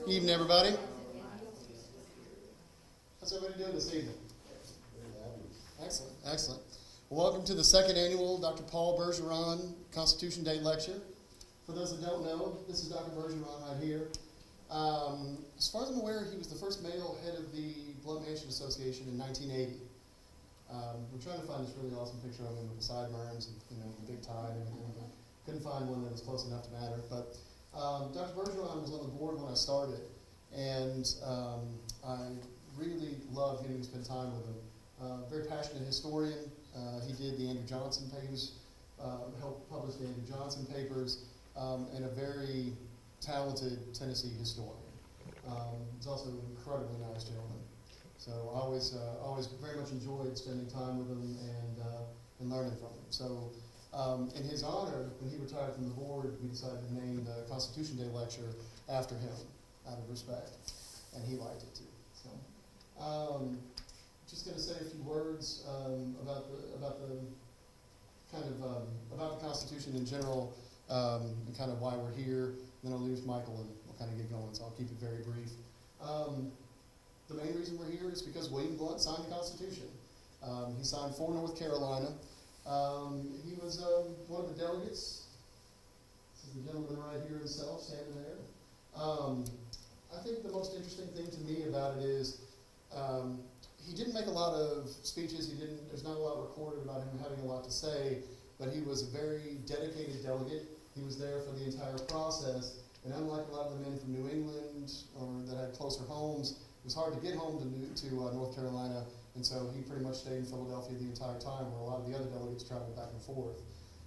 Evening, everybody. How's everybody doing this evening? Excellent, excellent. Well, welcome to the second annual Dr. Paul Bergeron Constitution Day Lecture. For those that don't know, this is Dr. Bergeron right here. As far as I'm aware, he was the first male head of the Blount Mansion Association in 1980. We're trying to find this really awesome picture of him with the sideburns and the big tie and everything. But couldn't find one that was close enough to matter. But Dr. Bergeron was on the board when I started, and I really loved getting to spend time with him. Very passionate historian. He did the Andrew Johnson papers, helped publish the Andrew Johnson papers, and a very talented Tennessee historian. He's also an incredibly nice gentleman. So I always very much enjoyed spending time with him and learning from him. So in his honor, when he retired from the board, we decided to name the Constitution Day lecture after him, out of respect, and he liked it too. So just going to say a few words about the Constitution in general, and kind of why we're here. Then I'll leave Michael and we'll kind of get going. So I'll keep it very brief. The main reason we're here is because William Blount signed the Constitution. He signed for North Carolina. He was one of the delegates. This is the gentleman right here himself, standing there. I think the most interesting thing to me about it is he didn't make a lot of speeches. There's not a lot recorded about him having a lot to say, but he was a very dedicated delegate. He was there for the entire process, and unlike a lot of the men from New England or that had closer homes, it was hard to get home to North Carolina, and so he pretty much stayed in Philadelphia the entire time, where a lot of the other delegates traveled back and forth.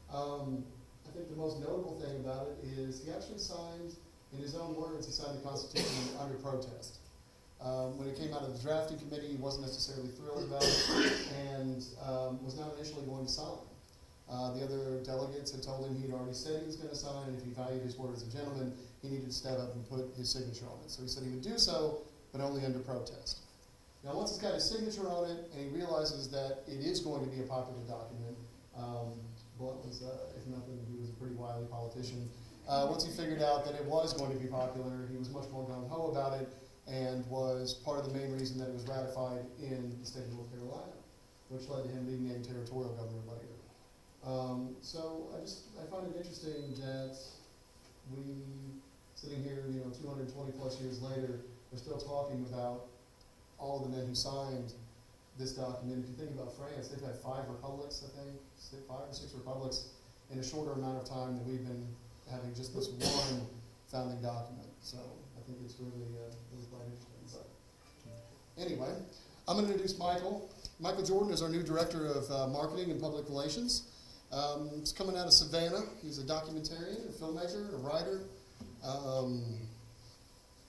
I think the most notable thing about it is he actually signed, in his own words, he signed the Constitution under protest. When it came out of the drafting committee, he wasn't necessarily thrilled about it, and was not initially going to sign. The other delegates had told him he'd already said he was going to sign, and if he valued his word as a gentleman, he needed to step up and put his signature on it. So he said he would do so, but only under protest. Now, once he's got his signature on it, and he realizes that it is going to be a popular document, Blount was, if nothing, he was a pretty wily politician. Once he figured out that it was going to be popular, he was much more gung-ho about it, and was part of the main reason that it was ratified in the state of North Carolina, which led to him being named territorial governor later. So I find it interesting that we, sitting here, 220 plus years later, are still talking about all of the men who signed this document. If you think about France, they've had 5 republics, I think, 5 or 6 republics in a shorter amount of time than we've been having just this one founding document. So I think it's really quite interesting. But anyway, I'm going to introduce Michael. Michael Jordan is our new Director of Marketing and Public Relations. He's coming out of Savannah. He's a documentarian, a filmmaker, a writer.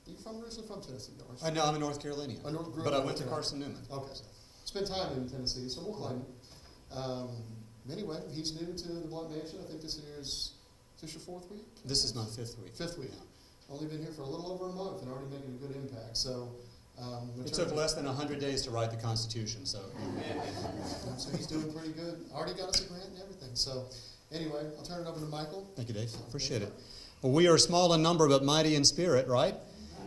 You're originally from Tennessee, aren't you? No, I'm a North Carolinian, but I went to Carson Newman. Okay. Spent time in Tennessee, so we'll claim it. Anyway, he's new to the Blount Mansion. I think this is this your 4th week? This is my 5th week. 5th week. Only been here for a little over a month and already making a good impact. So it took less than 100 days to write the Constitution, so. So he's doing pretty good. Already got us a grant and everything. So anyway, I'll turn it over to Michael. Thank you, Dave. Appreciate it. Well, we are small in number but mighty in spirit, right?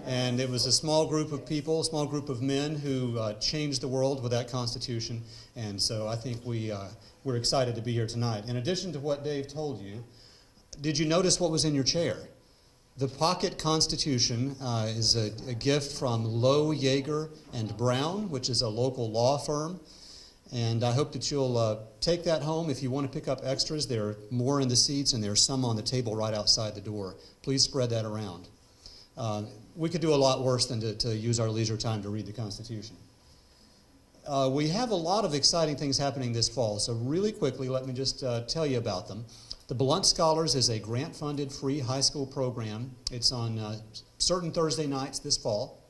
And it was a small group of people, a small group of men who changed the world with that Constitution. And so I think we're excited to be here tonight. In addition to what Dave told you, did you notice what was in your chair? The Pocket Constitution is a gift from Lowe, Yeager, and Brown, which is a local law firm. And I hope that you'll take that home. If you want to pick up extras, there are more in the seats, and there are some on the table right outside the door. Please spread that around. We could do a lot worse than to use our leisure time to read the Constitution. We have a lot of exciting things happening this fall, so really quickly, let me just tell you about them. The Blount Scholars is a grant-funded free high school program. It's on certain Thursday nights this fall.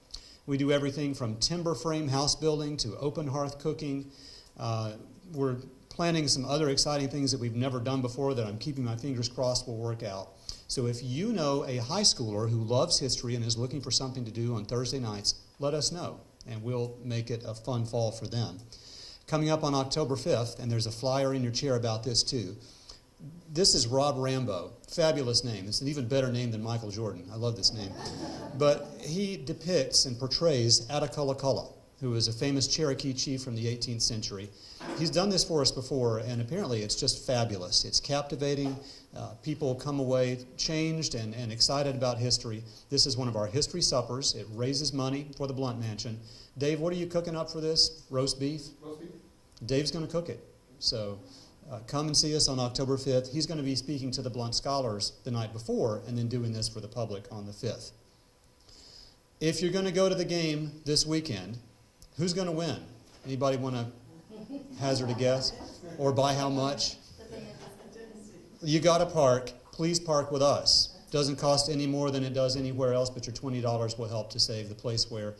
We do everything from timber frame house building to open hearth cooking. We're planning some other exciting things that we've never done before that I'm keeping my fingers crossed will work out. So if you know a high schooler who loves history and is looking for something to do on Thursday nights, let us know, and we'll make it a fun fall for them. Coming up on October 5th, and there's a flyer in your chair about this too, This is Rob Rambo. Fabulous name. It's an even better name than Michael Jordan. I love this name. But he depicts and portrays Attacullaculla, who is a famous Cherokee chief from the 18th century. He's done this for us before, and apparently it's just fabulous. It's captivating. People come away changed and excited about history. This is one of our history suppers. It raises money for the Blount Mansion. Dave, what are you cooking up for this? Roast beef? Roast beef? Dave's going to cook it. So come and see us on October 5th. He's going to be speaking to the Blount Scholars the night before and then doing this for the public on the 5th. If you're going to go to the game this weekend, who's going to win? Anybody want to hazard a guess? Or by how much? You got to park. Please park with us. Doesn't cost any more than it does anywhere else, but your $20 will help to save the place where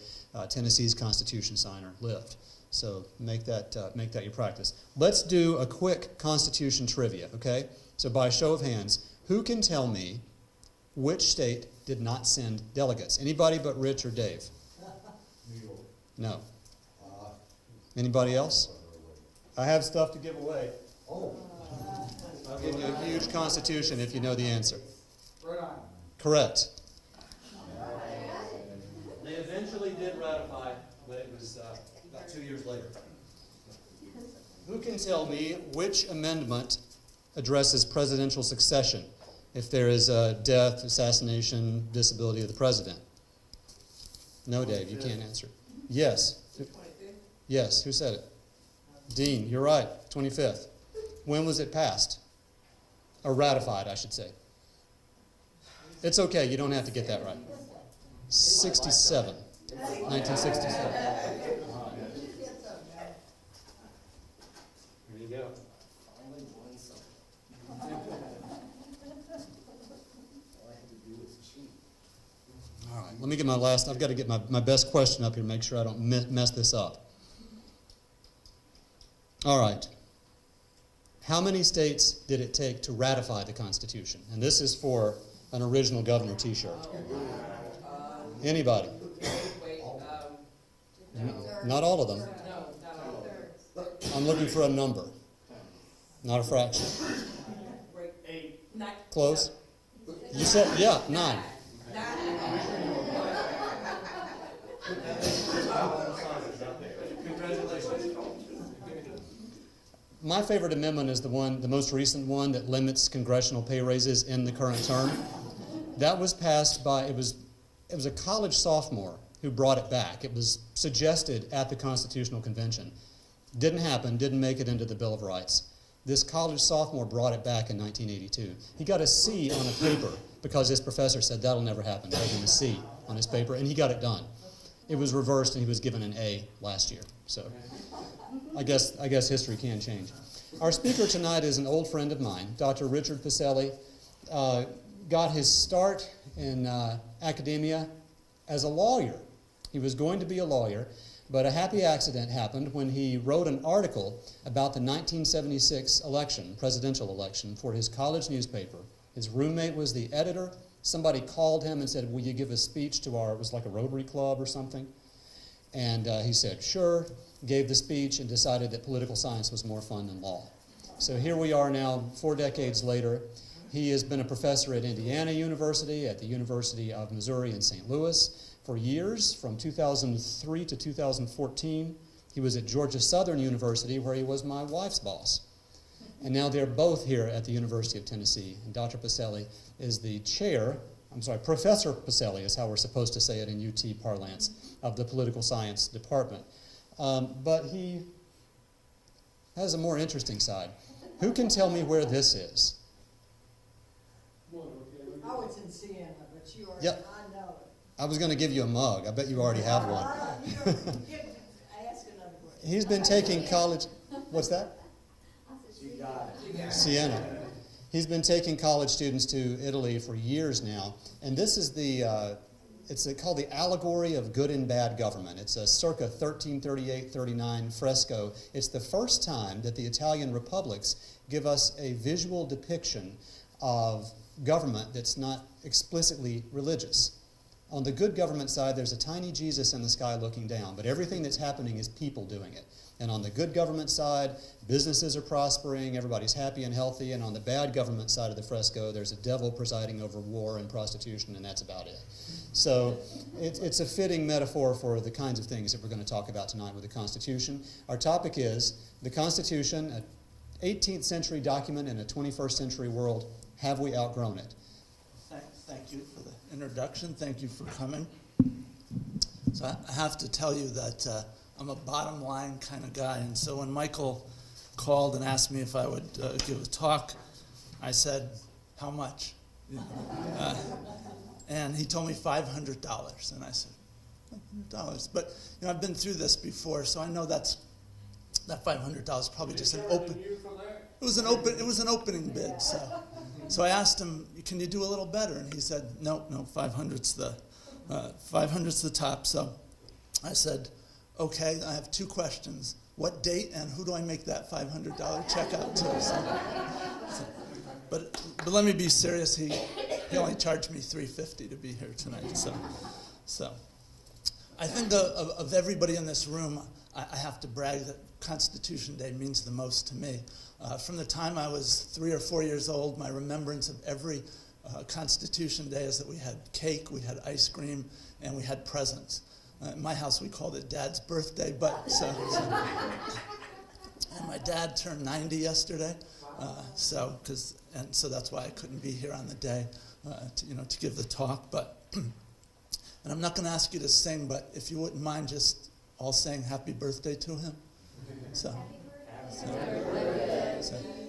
Tennessee's Constitution signer lived. So make that your practice. Let's do a quick Constitution trivia, okay? So by show of hands, who can tell me which state did not send delegates? Anybody but Rich or Dave? New York. No. Anybody else? I have stuff to give away. Oh. I'll give you a huge Constitution if you know the answer. Rhode Island. Correct. They eventually did ratify, but it was about 2 years later. Who can tell me which amendment addresses presidential succession if there is a death, assassination, disability of the president? No, Dave, you can't answer. Yes. Yes, who said it? Dean, you're right, 25th. When was it passed? Or ratified, I should say. It's okay, you don't have to get that right. 67. 1967. Here you go. All right, let me get my last, I've got to get my best question up here, make sure I don't mess this up. All right. How many states did it take to ratify the Constitution? And this is for an original governor t-shirt. Anybody? Not all of them. I'm looking for a number, not a fraction. 8. Close? You said, yeah, 9. Congratulations. My favorite amendment is the most recent one that limits congressional pay raises in the current term. That was passed by, it was a college sophomore who brought it back. It was suggested at the Constitutional Convention. Didn't happen, didn't make it into the Bill of Rights. This college sophomore brought it back in 1982. He got a C on a paper because his professor said that'll never happen. Gave him a C on his paper, and he got it done. It was reversed, and he was given an A last year. So I guess history can change. Our speaker tonight is an old friend of mine, Dr. Richard Pacelle. Got his start in academia as a lawyer. He was going to be a lawyer, but a happy accident happened when he wrote an article about the 1976 election, presidential election, for his college newspaper. His roommate was the editor. Somebody called him and said, will you give a speech to it was like a Rotary Club or something? And he said, sure, gave the speech and decided that political science was more fun than law. So here we are now, 4 decades later. He has been a professor at Indiana University, at the University of Missouri in St. Louis for years, from 2003 to 2014. He was at Georgia Southern University, where he was my wife's boss. And now they're both here at the University of Tennessee. And Dr. Pacelle is the Professor Pacelle is how we're supposed to say it in UT parlance, of the political science department. But he has a more interesting side. Who can tell me where this is? Oh, it's in Siena, but you are, Yep. I know it. I was going to give you a mug. I bet you already have one. Ask another question. He's been taking college, what's that? Siena. He's been taking college students to Italy for years now, and this is it's called the Allegory of Good and Bad Government. It's a circa 1338-39 fresco. It's the first time that the Italian republics give us a visual depiction of government that's not explicitly religious. On the good government side, there's a tiny Jesus in the sky looking down, but everything that's happening is people doing it. And on the good government side, businesses are prospering, everybody's happy and healthy, and on the bad government side of the fresco, there's a devil presiding over war and prostitution, and that's about it. So it's a fitting metaphor for the kinds of things that we're going to talk about tonight with the Constitution. Our topic is the Constitution, an 18th century document in a 21st century world. Have we outgrown it? Thank you for the introduction. Thank you for coming. So I have to tell you that I'm a bottom line kind of guy, and so when Michael called and asked me if I would give a talk, I said, how much? And he told me $500, and I said, $500. But I've been through this before, so I know that $500 probably just an open. It was an opening bid. So I asked him, can you do a little better? And he said, no, 500's the top. So I said, okay, I have two questions. What date and who do I make that $500 check out to? But let me be serious. He only charged me $350 to be here tonight. So I think of everybody in this room, I have to brag that Constitution Day means the most to me. From the time I was 3 or 4 years old, my remembrance of every Constitution Day is that we had cake, we had ice cream, and we had presents. In my house, we called it Dad's birthday, and my dad turned 90 yesterday, so that's why I couldn't be here on the day, to give the talk. But and I'm not going to ask you to sing, but if you wouldn't mind just all saying happy birthday to him. So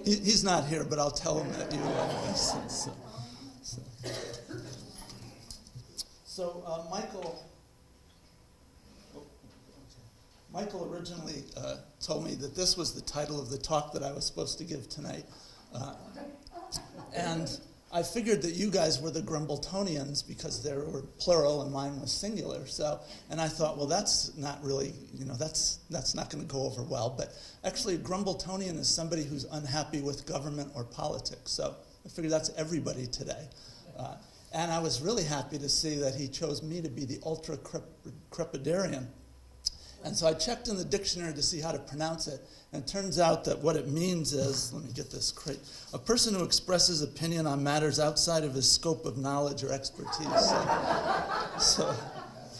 he's not here, but I'll tell him that you love us. So Michael originally told me that this was the title of the talk that I was supposed to give tonight. And I figured that you guys were the Grumbletonians because there were plural and mine was singular. And I thought, well, that's not really, that's not going to go over well. But actually, a Grumbletonian is somebody who's unhappy with government or politics. So I figured that's everybody today. And I was really happy to see that he chose me to be the ultra-crepidarian. And so I checked in the dictionary to see how to pronounce it, and it turns out that what it means is, let me get this straight, a person who expresses opinion on matters outside of his scope of knowledge or expertise. So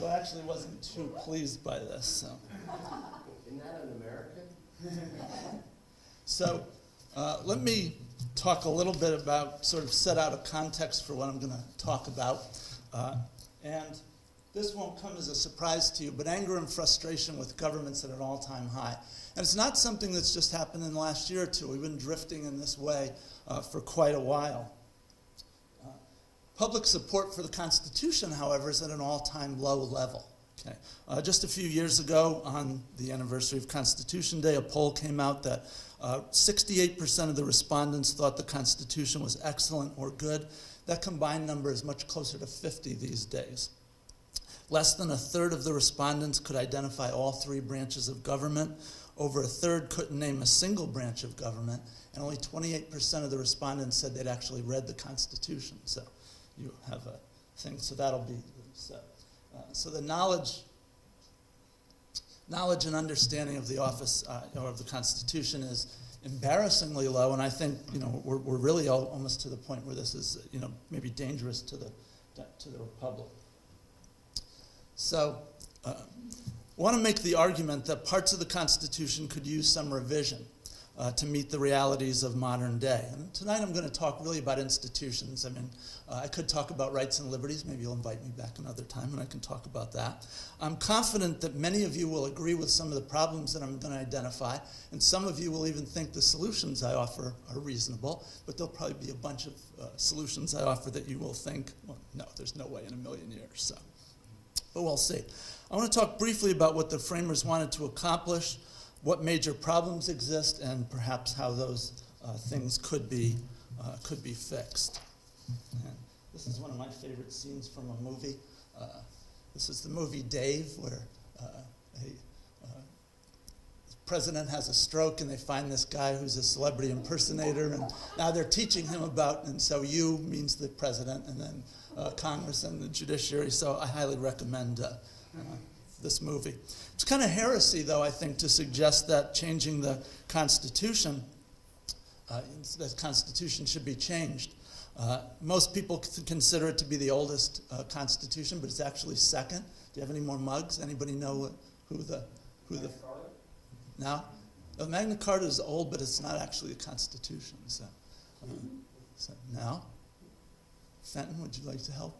I actually wasn't too pleased by this. So. Isn't that an American? So let me talk a little bit about, sort of set out a context for what I'm going to talk about. And this won't come as a surprise to you, but anger and frustration with government's at an all-time high. And it's not something that's just happened in the last year or two. We've been drifting in this way for quite a while. Public support for the Constitution, however, is at an all-time low level. Okay. Just a few years ago, on the anniversary of Constitution Day, a poll came out that 68% of the respondents thought the Constitution was excellent or good. That combined number is much closer to 50 these days. Less than a third of the respondents could identify all three branches of government. Over a third couldn't name a single branch of government, and only 28% of the respondents said they'd actually read the Constitution. So you have a thing, so that'll be so. So the knowledge and understanding of the office or of the Constitution is embarrassingly low, and I think we're really almost to the point where this is maybe dangerous to the Republic. So I want to make the argument that parts of the Constitution could use some revision to meet the realities of modern day. And tonight I'm going to talk really about institutions. I mean, I could talk about rights and liberties. Maybe you'll invite me back another time and I can talk about that. I'm confident that many of you will agree with some of the problems that I'm going to identify, and some of you will even think the solutions I offer are reasonable, but there'll probably be a bunch of solutions I offer that you will think, well, no, there's no way in a million years. So. But we'll see. I want to talk briefly about what the framers wanted to accomplish, what major problems exist, and perhaps how those things could be fixed. And this is one of my favorite scenes from a movie. This is the movie Dave, where a president has a stroke and they find this guy who's a celebrity impersonator, and now they're teaching him about, and so you means the president, and then Congress and the judiciary. So I highly recommend this movie. It's kind of heresy, though, I think, to suggest that changing the Constitution, the Constitution should be changed. Most people consider it to be the oldest Constitution, but it's actually second. Do you have any more mugs? Anybody know who the No? The Magna Carta is old, but it's not actually a Constitution. So now, Fenton, would you like to help?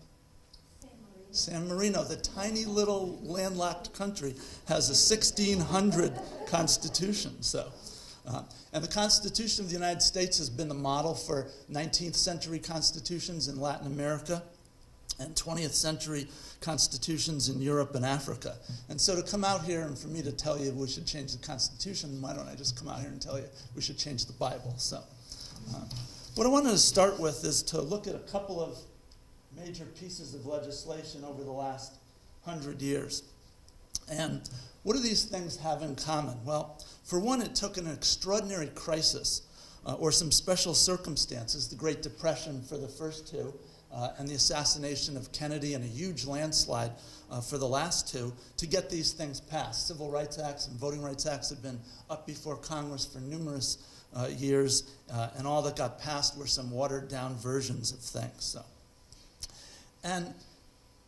San Marino, the tiny little landlocked country, has a 1600 Constitution. And the Constitution of the United States has been the model for 19th century constitutions in Latin America and 20th century constitutions in Europe and Africa. And so to come out here and for me to tell you we should change the Constitution, why don't I just come out here and tell you we should change the Bible? So what I wanted to start with is to look at a couple of major pieces of legislation over the last 100 years. And what do these things have in common? Well, for one, it took an extraordinary crisis or some special circumstances, the Great Depression for the first two, and the assassination of Kennedy and a huge landslide for the last two, to get these things passed. Civil Rights Acts and Voting Rights Acts had been up before Congress for numerous years, and all that got passed were some watered-down versions of things. And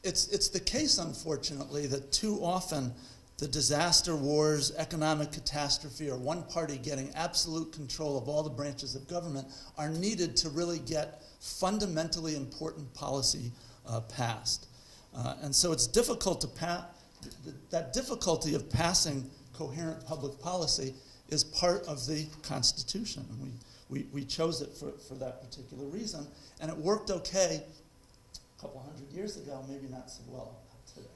it's the case, unfortunately, that too often the disaster, wars, economic catastrophe, or one party getting absolute control of all the branches of government are needed to really get fundamentally important policy passed. And so it's difficult to that difficulty of passing coherent public policy is part of the Constitution. And we chose it for that particular reason. And it worked okay a couple hundred years ago, maybe not so well today.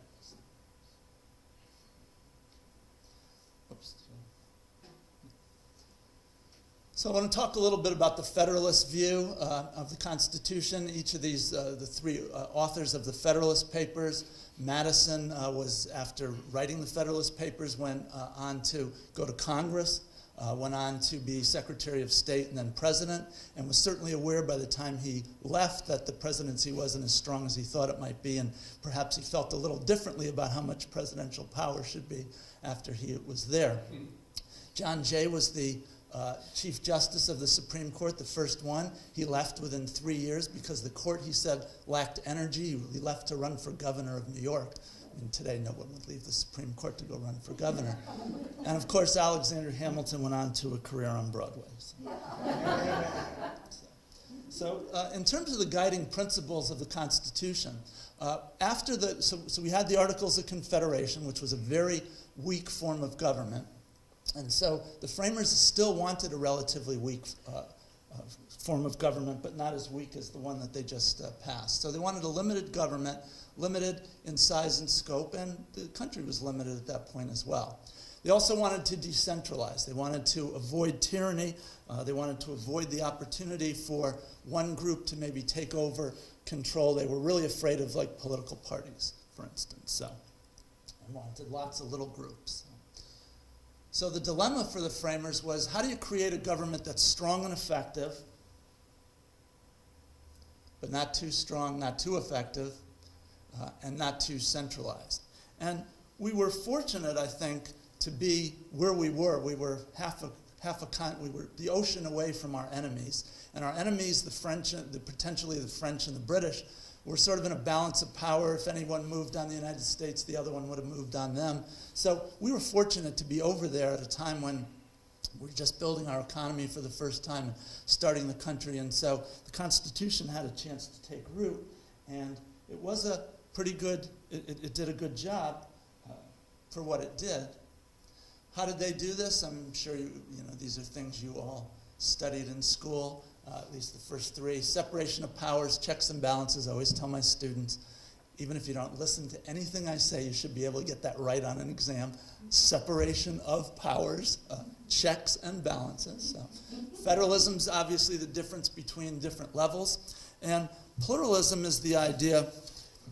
Oops. So I want to talk a little bit about the Federalist view of the Constitution. Each of these, the three authors of the Federalist Papers, Madison was, after writing the Federalist Papers, went on to go to Congress, went on to be Secretary of State and then President, and was certainly aware by the time he left that the presidency wasn't as strong as he thought it might be, and perhaps he felt a little differently about how much presidential power should be after he was there. John Jay was the Chief Justice of the Supreme Court, the first one. He left within 3 years because the court, he said, lacked energy. He left to run for governor of New York. And today, no one would leave the Supreme Court to go run for governor. And of course, Alexander Hamilton went on to a career on Broadway. So in terms of the guiding principles of the Constitution, so we had the Articles of Confederation, which was a very weak form of government. And so the framers still wanted a relatively weak form of government, but not as weak as the one that they just passed. So they wanted a limited government, limited in size and scope, and the country was limited at that point as well. They also wanted to decentralize. They wanted to avoid tyranny. They wanted to avoid the opportunity for one group to maybe take over control. They were really afraid of, like, political parties, for instance. So they wanted lots of little groups. So the dilemma for the framers was, how do you create a government that's strong and effective, but not too strong, not too effective, and not too centralized? And we were fortunate, I think, to be where we were. We were we were the ocean away from our enemies. And our enemies, the French, potentially the French and the British, were sort of in a balance of power. If anyone moved on the United States, the other one would have moved on them. So we were fortunate to be over there at a time when we were just building our economy for the first time and starting the country. And so the Constitution had a chance to take root. And it was a pretty good, it did a good job for what it did. How did they do this? I'm sure you know these are things you all studied in school. At least the first three. Separation of powers, checks and balances. I always tell my students, even if you don't listen to anything I say, you should be able to get that right on an exam. Separation of powers, checks and balances. So, federalism's obviously the difference between different levels. And pluralism is the idea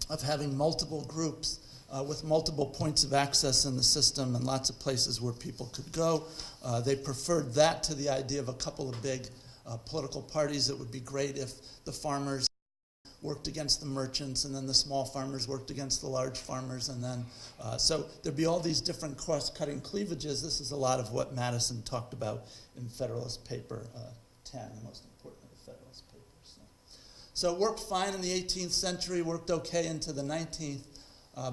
of having multiple groups with multiple points of access in the system and lots of places where people could go. They preferred that to the idea of a couple of big political parties. It would be great if the farmers worked against the merchants, and then the small farmers worked against the large farmers, and then so there'd be all these different cross-cutting cleavages. This is a lot of what Madison talked about in Federalist Paper 10, the most important of the Federalist Papers. So it worked fine in the 18th century, worked okay into the 19th,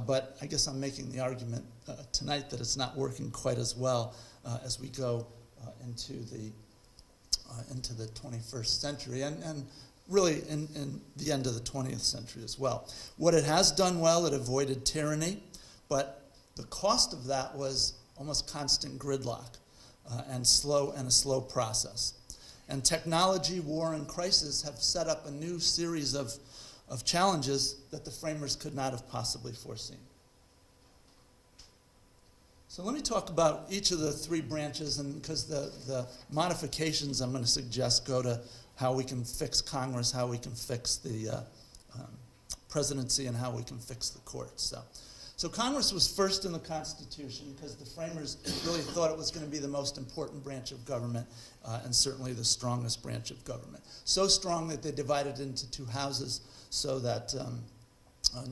but I guess I'm making the argument tonight that it's not working quite as well as we go into the 21st century, and really in the end of the 20th century as well. What it has done well, it avoided tyranny, but the cost of that was almost constant gridlock and a slow process. And technology, war, and crisis have set up a new series of challenges that the framers could not have possibly foreseen. So let me talk about each of the three branches, and because the modifications I'm going to suggest go to how we can fix Congress, how we can fix the presidency, and how we can fix the courts. So Congress was first in the Constitution because the framers really thought it was going to be the most important branch of government and certainly the strongest branch of government. So strong that they divided it into two houses so that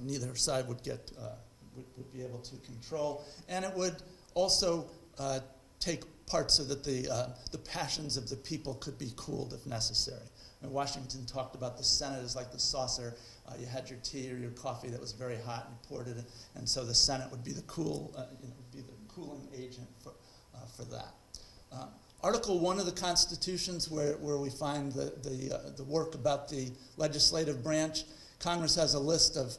neither side would be able to control, and it would also take part so that the passions of the people could be cooled if necessary. And Washington talked about the Senate as like the saucer. You had your tea or your coffee that was very hot and you poured it in, and so the Senate would be the cooling agent for that. Article 1 of the Constitution's where we find the work about the legislative branch. Congress has a list of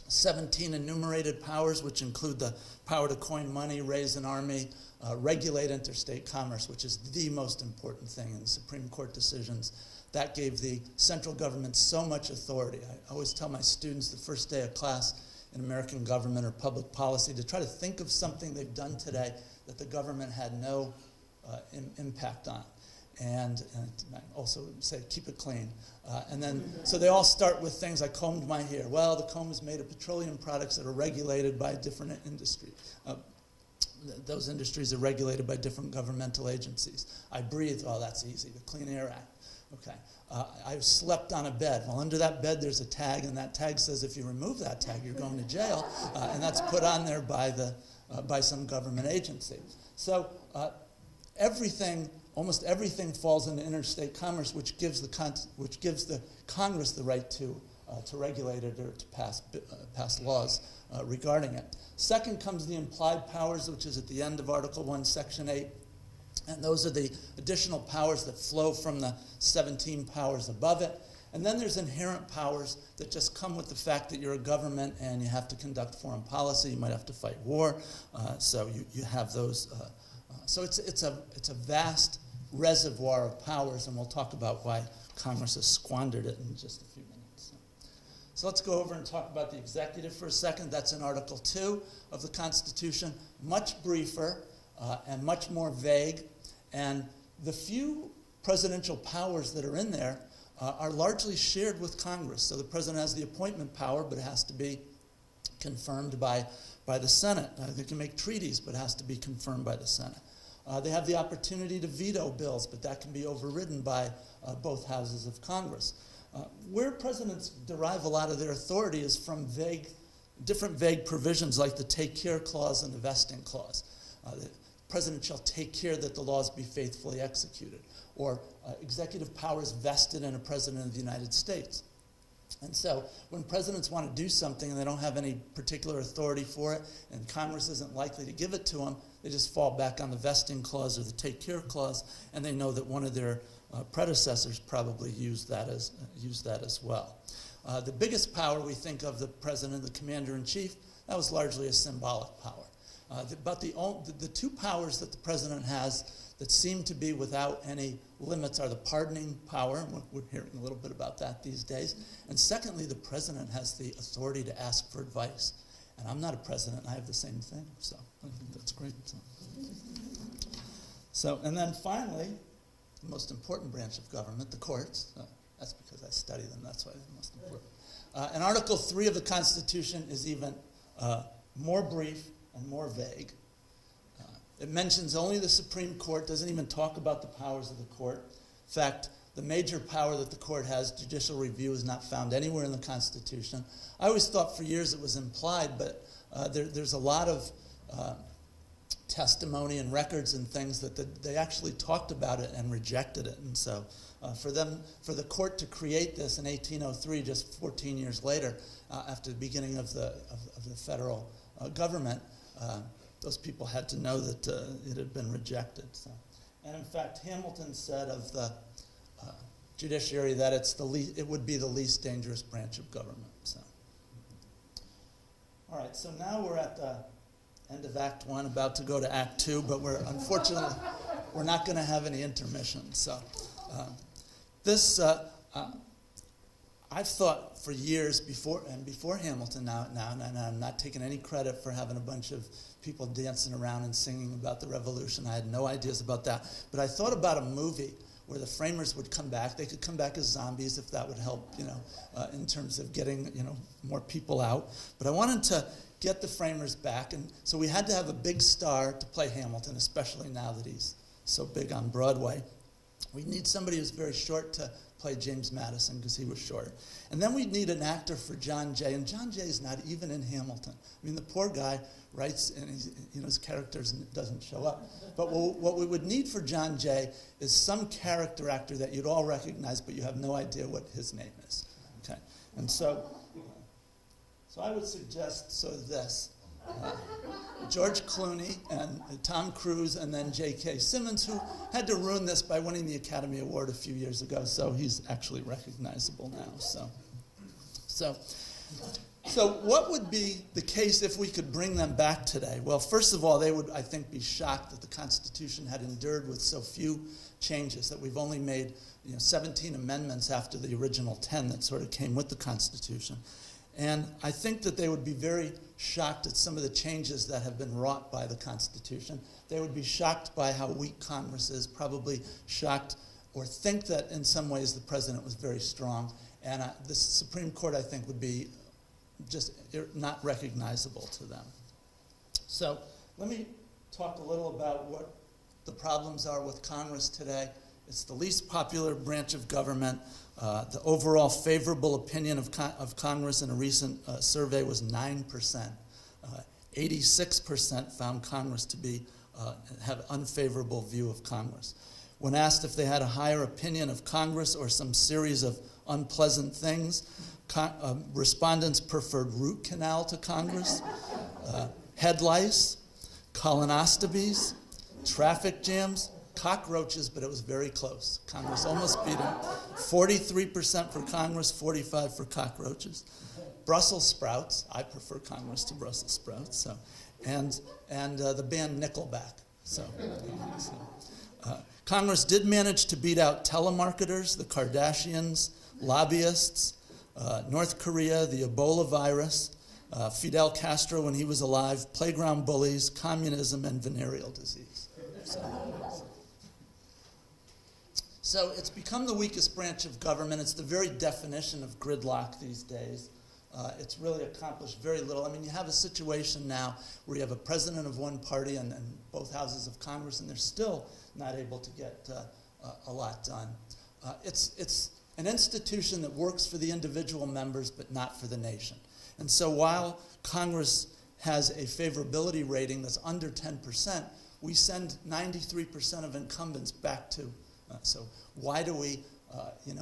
17 enumerated powers, which include the power to coin money, raise an army, regulate interstate commerce, which is the most important thing in Supreme Court decisions. That gave the central government so much authority. I always tell my students the first day of class in American government or public policy to try to think of something they've done today that the government had no impact on. And I also say, keep it clean. And then, so they all start with things like combed my hair. Well, the comb is made of petroleum products that are regulated by different industries. Those industries are regulated by different governmental agencies. I breathe, oh, that's easy, the Clean Air Act. Okay. I've slept on a bed. Well, under that bed there's a tag, and that tag says if you remove that tag, you're going to jail. And that's put on there by some government agency. So almost everything falls into interstate commerce, which gives the Congress the right to regulate it or to pass laws regarding it. Second comes the implied powers, which is at the end of Article 1, Section 8. And those are the additional powers that flow from the 17 powers above it. And then there's inherent powers that just come with the fact that you're a government and you have to conduct foreign policy. You might have to fight war. So you have those. So it's a vast reservoir of powers, and we'll talk about why Congress has squandered it in just a few minutes. So let's go over and talk about the executive for a second. That's in Article 2 of the Constitution, much briefer and much more vague. And the few presidential powers that are in there are largely shared with Congress. So the president has the appointment power, but it has to be confirmed by the Senate. They can make treaties, but it has to be confirmed by the Senate. They have the opportunity to veto bills, but that can be overridden by both houses of Congress. Where presidents derive a lot of their authority is from different vague provisions like the take care clause and the vesting clause. The president shall take care that the laws be faithfully executed, or executive powers vested in a president of the United States. And so when presidents want to do something and they don't have any particular authority for it, and Congress isn't likely to give it to them, they just fall back on the vesting clause or the take care clause, and they know that one of their predecessors probably used that as well. The biggest power we think of the president, the commander-in-chief, that was largely a symbolic power. But the two powers that the president has that seem to be without any limits are the pardoning power, and we're hearing a little bit about that these days, and secondly, the president has the authority to ask for advice. And I'm not a president, and I have the same thing, so I think that's great. So, and then finally, the most important branch of government, the courts. That's because I study them, that's why they're the most important. And Article 3 of the Constitution is even more brief and more vague. It mentions only the Supreme Court, doesn't even talk about the powers of the court. In fact, the major power that the court has, judicial review, is not found anywhere in the Constitution. I always thought for years it was implied, but there's a lot of testimony and records and things that they actually talked about it and rejected it. And so for the court to create this in 1803, just 14 years later, after the beginning of the federal government, those people had to know that it had been rejected. So. And in fact, Hamilton said of the judiciary that it would be the least dangerous branch of government. So. All right, so now we're at the end of Act 1, about to go to Act 2, but unfortunately, we're not going to have any intermission. So I've thought for years before Hamilton now, and I'm not taking any credit for having a bunch of people dancing around and singing about the Revolution. I had no ideas about that. But I thought about a movie where the framers would come back. They could come back as zombies if that would help, in terms of getting, more people out. But I wanted to get the framers back, and so we had to have a big star to play Hamilton, especially now that he's so big on Broadway. We need somebody who's very short to play James Madison because he was short. And then we'd need an actor for John Jay, and John Jay is not even in Hamilton. I mean, the poor guy writes, and his character doesn't show up. But what we would need for John Jay is some character actor that you'd all recognize, but you have no idea what his name is. Okay, and so I would suggest this. George Clooney and Tom Cruise and then J.K. Simmons, who had to ruin this by winning the Academy Award a few years ago, so he's actually recognizable now. So what would be the case if we could bring them back today? Well, first of all, they would, I think, be shocked that the Constitution had endured with so few changes, that we've only made 17 amendments after the original 10 that sort of came with the Constitution. And I think that they would be very shocked at some of the changes that have been wrought by the Constitution. They would be shocked by how weak Congress is, probably shocked or think that in some ways the president was very strong. And the Supreme Court, I think, would be just not recognizable to them. So let me talk a little about what the problems are with Congress today. It's the least popular branch of government. The overall favorable opinion of Congress in a recent survey was 9%. 86% found Congress to have unfavorable view of Congress. When asked if they had a higher opinion of Congress or some series of unpleasant things, respondents preferred root canal to Congress, head lice, colonoscopies, traffic jams, cockroaches, but it was very close. Congress almost beat them. 43% for Congress, 45% for cockroaches. Brussels sprouts, I prefer Congress to Brussels sprouts. So, and the band Nickelback. Congress did manage to beat out telemarketers, the Kardashians, lobbyists, North Korea, the Ebola virus, Fidel Castro when he was alive, playground bullies, communism, and venereal disease. So it's become the weakest branch of government. It's the very definition of gridlock these days. It's really accomplished very little. I mean, you have a situation now where you have a president of one party and both houses of Congress, and they're still not able to get a lot done. It's an institution that works for the individual members but not for the nation. And so while Congress has a favorability rating that's under 10%, we send 93% of incumbents back to. So why do we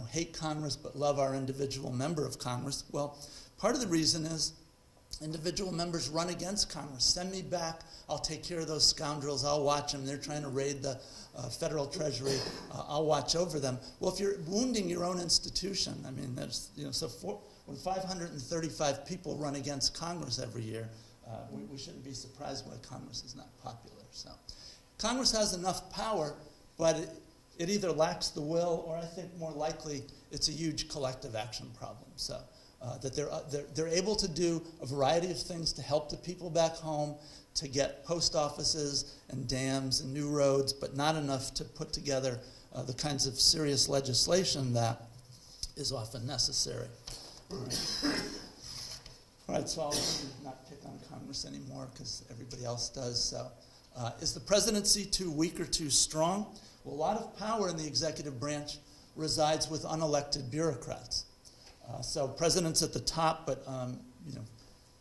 hate Congress but love our individual member of Congress? Well, part of the reason is individual members run against Congress. Send me back. I'll take care of those scoundrels. I'll watch them. They're trying to raid the federal treasury. I'll watch over them. Well, if you're wounding your own institution, I mean, there's, when 535 people run against Congress every year, we shouldn't be surprised why Congress is not popular. So Congress has enough power, but it either lacks the will, or I think more likely it's a huge collective action problem. So that they're able to do a variety of things to help the people back home, to get post offices and dams and new roads, but not enough to put together the kinds of serious legislation that is often necessary. All right, so I'll not pick on Congress anymore because everybody else does. So, is the presidency too weak or too strong? Well, a lot of power in the executive branch resides with unelected bureaucrats. So, president's at the top, but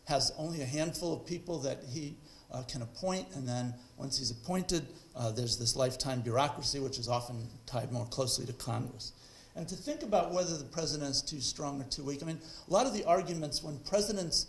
has only a handful of people that he can appoint, and then once he's appointed, there's this lifetime bureaucracy, which is often tied more closely to Congress. And to think about whether the president is too strong or too weak, I mean, a lot of the arguments when presidents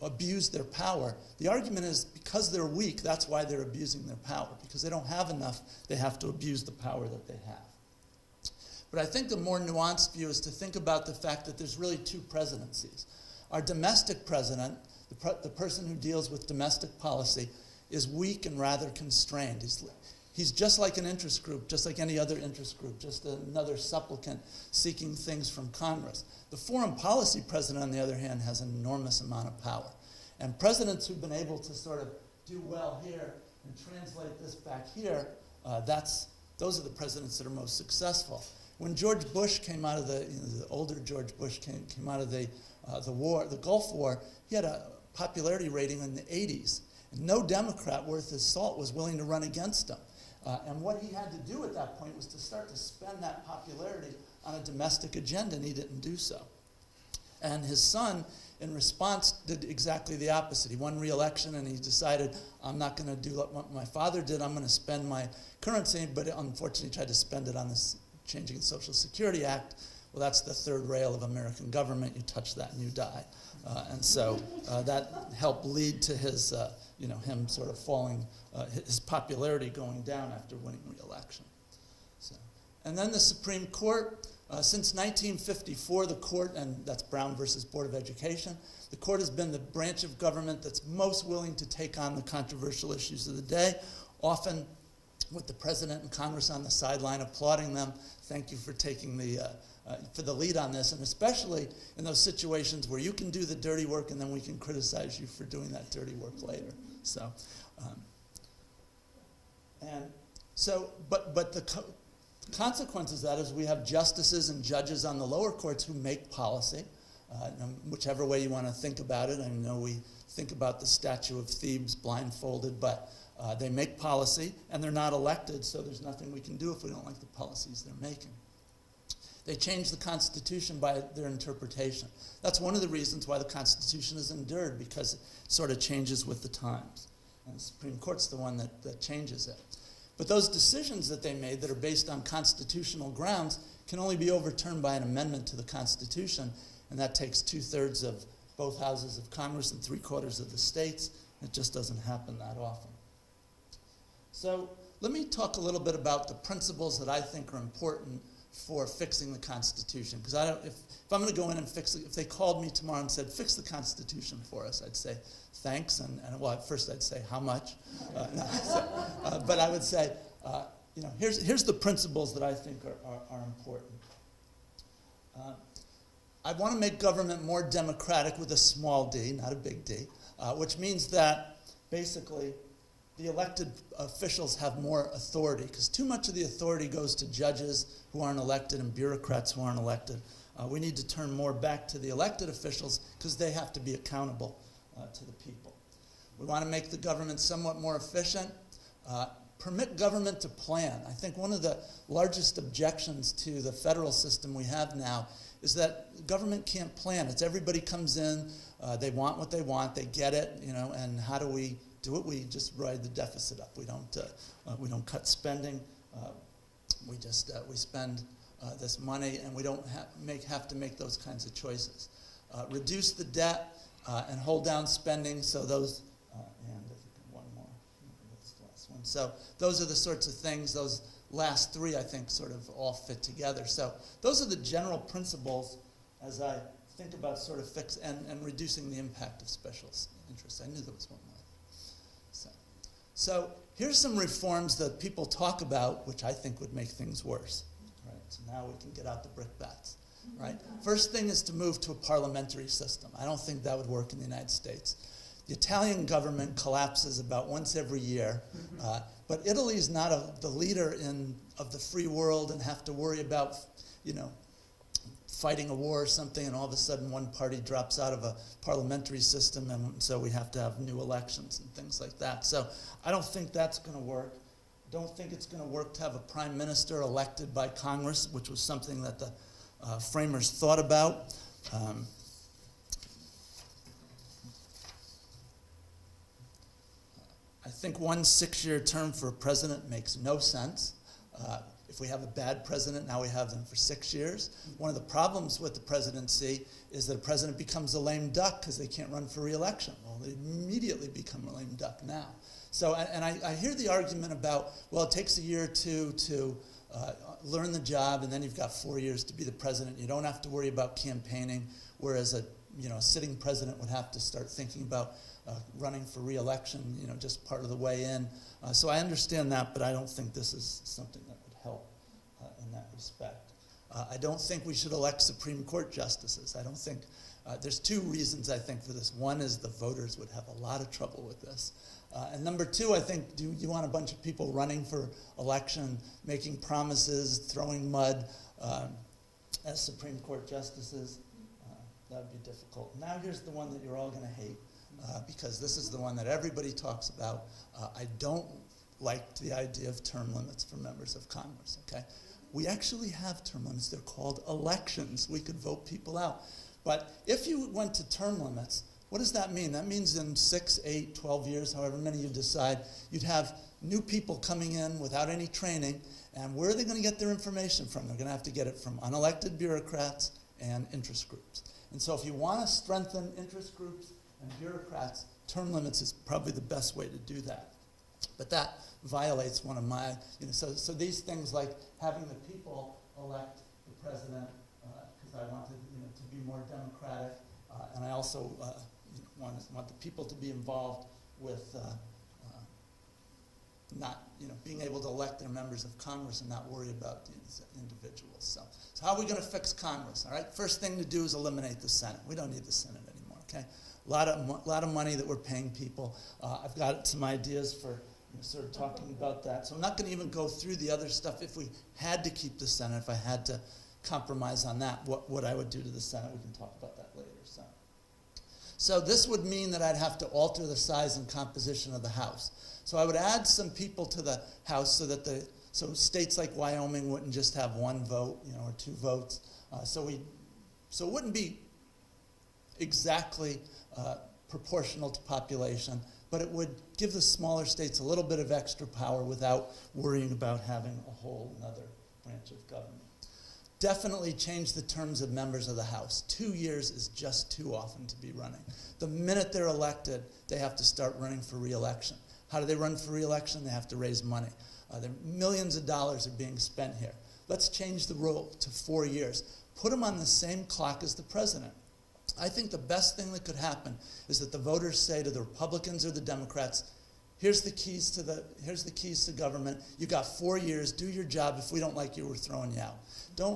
abuse their power, the argument is because they're weak, that's why they're abusing their power. Because they don't have enough, they have to abuse the power that they have. But I think the more nuanced view is to think about the fact that there's really two presidencies. Our domestic president, the person who deals with domestic policy, is weak and rather constrained. He's just like an interest group, just like any other interest group, just another supplicant seeking things from Congress. The foreign policy president, on the other hand, has an enormous amount of power. And presidents who've been able to sort of do well here and translate this back here, those are the presidents that are most successful. When George Bush came out of the older George Bush came out of the war, the Gulf War, he had a popularity rating in the 80s. And no Democrat worth his salt was willing to run against him. And what he had to do at that point was to start to spend that popularity on a domestic agenda, and he didn't do so. And his son, in response, did exactly the opposite. He won re-election, and he decided, I'm not going to do what my father did. I'm going to spend my currency, but unfortunately tried to spend it on this changing the Social Security Act. Well, that's the third rail of American government. You touch that and you die. And so that helped lead to his, him sort of falling, his popularity going down after winning re-election. So, and then the Supreme Court, since 1954, the court, and that's Brown versus Board of Education, the court has been the branch of government that's most willing to take on the controversial issues of the day, often with the president and Congress on the sideline applauding them. Thank you for taking for the lead on this, and especially in those situations where you can do the dirty work and then we can criticize you for doing that dirty work later. So, but the consequences of that is we have justices and judges on the lower courts who make policy, whichever way you want to think about it. I know we think about the statue of Thebes blindfolded, but they make policy and they're not elected, so there's nothing we can do if we don't like the policies they're making. They change the Constitution by their interpretation. That's one of the reasons why the Constitution has endured, because it sort of changes with the times. And the Supreme Court's the one that changes it. But those decisions that they made that are based on constitutional grounds can only be overturned by an amendment to the Constitution, and that takes 2/3 of both houses of Congress and 3/4 of the states. It just doesn't happen that often. So let me talk a little bit about the principles that I think are important for fixing the Constitution. Because if I'm going to go in and fix it, if they called me tomorrow and said, fix the Constitution for us, I'd say, thanks. And well, at first I'd say, how much? But I would say, here's the principles that I think are important. I want to make government more democratic with a small d, not a big D, which means that basically the elected officials have more authority, because too much of the authority goes to judges who aren't elected and bureaucrats who aren't elected. We need to turn more back to the elected officials because they have to be accountable to the people. We want to make the government somewhat more efficient. Permit government to plan. I think one of the largest objections to the federal system we have now is that government can't plan. It's everybody comes in, they want what they want, they get it, and how do we do it? We just ride the deficit up. We don't cut spending. We spend this money, and we don't have to make those kinds of choices. Reduce the debt and hold down spending. So those, and I think one more. That's the last one. So those are the sorts of things. Those last three, I think, sort of all fit together. So those are the general principles as I think about sort of fix and reducing the impact of special interests. I knew there was one more. So here's some reforms that people talk about, which I think would make things worse. Right? So now we can get out the brickbats. Right? First thing is to move to a parliamentary system. I don't think that would work in the United States. The Italian government collapses about once every year, but Italy is not the leader of the free world and have to worry about, fighting a war or something, and all of a sudden one party drops out of a parliamentary system, and so we have to have new elections and things like that. So I don't think that's going to work. Don't think it's going to work to have a prime minister elected by Congress, which was something that the framers thought about. I think one 6-year term for a president makes no sense. If we have a bad president, now we have them for 6 years. One of the problems with the presidency is that a president becomes a lame duck because they can't run for re-election. Well, they immediately become a lame duck now. So, and I hear the argument about, well, it takes a year or two to learn the job, and then you've got 4 years to be the president. You don't have to worry about campaigning, whereas a sitting president would have to start thinking about running for re-election, just part of the way in. So I understand that, but I don't think this is something that would help in that respect. I don't think we should elect Supreme Court justices. I don't think, there's two reasons I think for this. One is the voters would have a lot of trouble with this. And number two, I think, do you want a bunch of people running for election, making promises, throwing mud as Supreme Court justices? That would be difficult. Now here's the one that you're all going to hate, because this is the one that everybody talks about. I don't like the idea of term limits for members of Congress, okay? We actually have term limits. They're called elections. We could vote people out. But if you went to term limits, what does that mean? That means in 6, 8, 12 years, however many you decide, you'd have new people coming in without any training, and where are they going to get their information from? They're going to have to get it from unelected bureaucrats and interest groups. And so if you want to strengthen interest groups and bureaucrats, term limits is probably the best way to do that. But that violates one of my, so these things like having the people elect the president, because I wanted to be more democratic, and I also want the people to be involved with not being able to elect their members of Congress and not worry about these individuals. So how are we going to fix Congress? All right, first thing to do is eliminate the Senate. We don't need the Senate anymore. Okay, a lot of money that we're paying people. I've got some ideas for sort of talking about that. So I'm not going to even go through the other stuff. If we had to keep the Senate, if I had to compromise on that, what I would do to the Senate, we can talk about that later. So this would mean that I'd have to alter the size and composition of the House. So I would add some people to the House so that so states like Wyoming wouldn't just have one vote, or 2 votes. So it wouldn't be exactly proportional to population, but it would give the smaller states a little bit of extra power without worrying about having a whole another branch of government. Definitely change the terms of members of the House. 2 years is just too often to be running. The minute they're elected, they have to start running for re-election. How do they run for re-election? They have to raise money. Millions of dollars are being spent here. Let's change the rule to 4 years. Put them on the same clock as the president. I think the best thing that could happen is that the voters say to the Republicans or the Democrats, here's the keys to government. You got 4 years. Do your job. If we don't like you, we're throwing you out.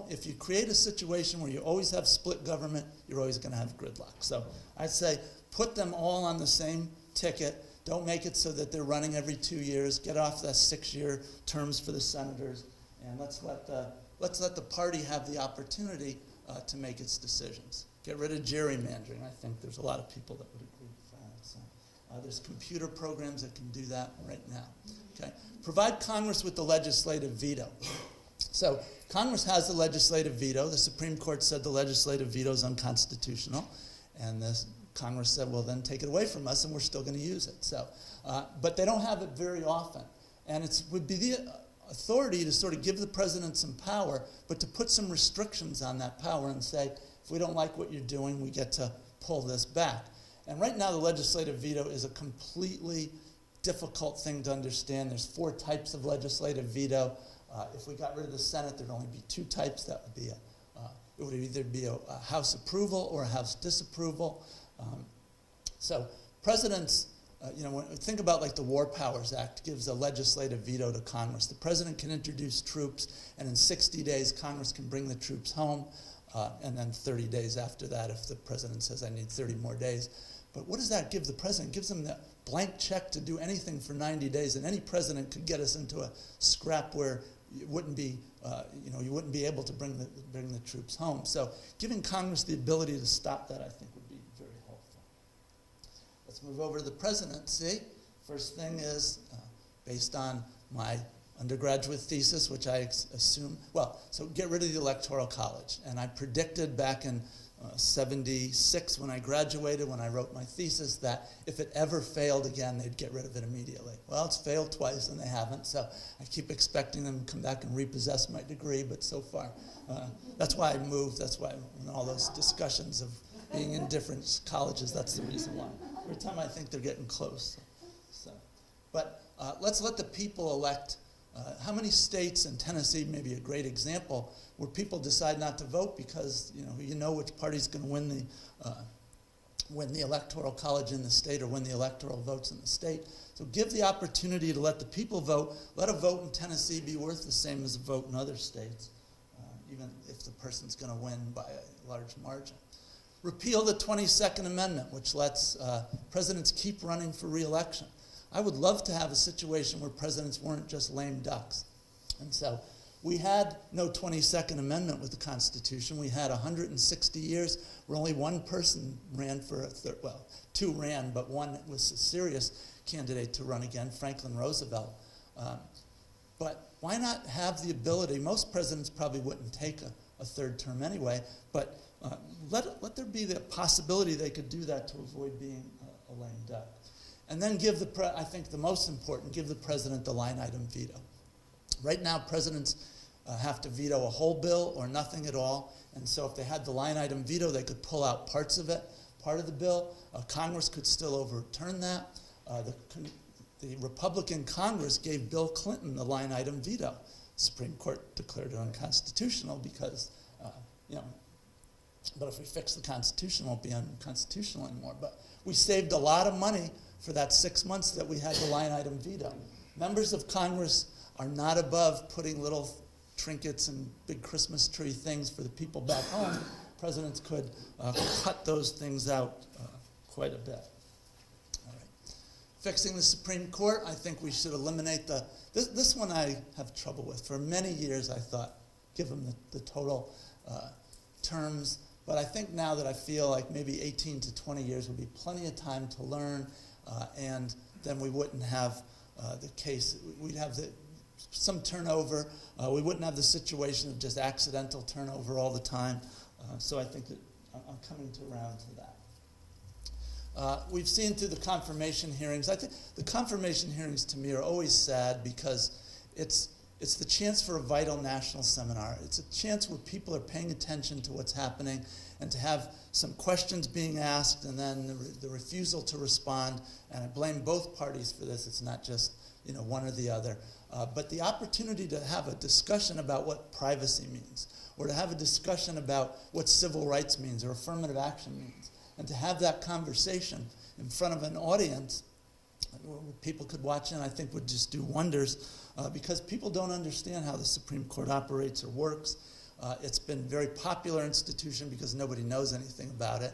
If you create a situation where you always have split government, you're always going to have gridlock. So I'd say put them all on the same ticket. Don't make it so that they're running every 2 years. Get off the 6-year terms for the senators, and let's let the party have the opportunity to make its decisions. Get rid of gerrymandering. I think there's a lot of people that would agree with that. So, there's computer programs that can do that right now. Okay. Provide Congress with the legislative veto. So Congress has the legislative veto. The Supreme Court said the legislative veto is unconstitutional, and Congress said, well, then take it away from us, and we're still going to use it. So, but they don't have it very often, and it would be the authority to sort of give the president some power, but to put some restrictions on that power and say, if we don't like what you're doing, we get to pull this back. And right now, the legislative veto is a completely difficult thing to understand. There's 4 types of legislative veto. If we got rid of the Senate, there'd only be 2 types. That would be it would either be a House approval or a House disapproval. So presidents, think about like the War Powers Act gives a legislative veto to Congress. The president can introduce troops, and in 60 days, Congress can bring the troops home, and then 30 days after that, if the president says, I need 30 more days. But what does that give the president? It gives them the blank check to do anything for 90 days, and any president could get us into a scrap where you wouldn't be able to bring the troops home. So giving Congress the ability to stop that, I think, would be very helpful. Let's move over to the presidency. First thing is, based on my undergraduate thesis, which I assume, so get rid of the Electoral College. And I predicted back in 76 when I graduated, when I wrote my thesis, that if it ever failed again, they'd get rid of it immediately. Well, it's failed twice and they haven't, so I keep expecting them to come back and repossess my degree, but so far, that's why I moved. That's why in all those discussions of being in different colleges, that's the reason why. Every time I think they're getting close. But let's let the people elect. How many states, and Tennessee may be a great example, where people decide not to vote because you know which party's going to win the electoral college in the state or win the electoral votes in the state. So give the opportunity to let the people vote. Let a vote in Tennessee be worth the same as a vote in other states, even if the person's going to win by a large margin. Repeal the 22nd Amendment, which lets presidents keep running for re-election. I would love to have a situation where presidents weren't just lame ducks. And so we had no 22nd Amendment with the Constitution. We had 160 years where only one person ran for two ran, but one was a serious candidate to run again, Franklin Roosevelt. But why not have the ability? Most presidents probably wouldn't take a third term anyway, but let there be the possibility they could do that to avoid being a lame duck. And then I think the most important, give the president the line item veto. Right now, presidents have to veto a whole bill or nothing at all. And so if they had the line item veto, they could pull out parts of it, part of the bill. Congress could still overturn that. The Republican Congress gave Bill Clinton the line item veto. Supreme Court declared it unconstitutional because, but if we fix the Constitution, it won't be unconstitutional anymore. But we saved a lot of money for that 6 months that we had the line item veto. Members of Congress are not above putting little trinkets and big Christmas tree things for the people back home. Presidents could cut those things out quite a bit. All right. Fixing the Supreme Court, I think we should eliminate this one I have trouble with. For many years I thought, give them the total terms, but I think now that I feel like maybe 18 to 20 years would be plenty of time to learn, and then we wouldn't have the case, we'd have some turnover. We wouldn't have the situation of just accidental turnover all the time. So I think that I'm coming around to that. We've seen through the confirmation hearings, I think the confirmation hearings to me are always sad because it's the chance for a vital national seminar. It's a chance where people are paying attention to what's happening and to have some questions being asked and then the refusal to respond. And I blame both parties for this. It's not just one or the other. But the opportunity to have a discussion about what privacy means, or to have a discussion about what civil rights means or affirmative action means, and to have that conversation in front of an audience where people could watch in, I think would just do wonders because people don't understand how the Supreme Court operates or works. It's been a very popular institution because nobody knows anything about it.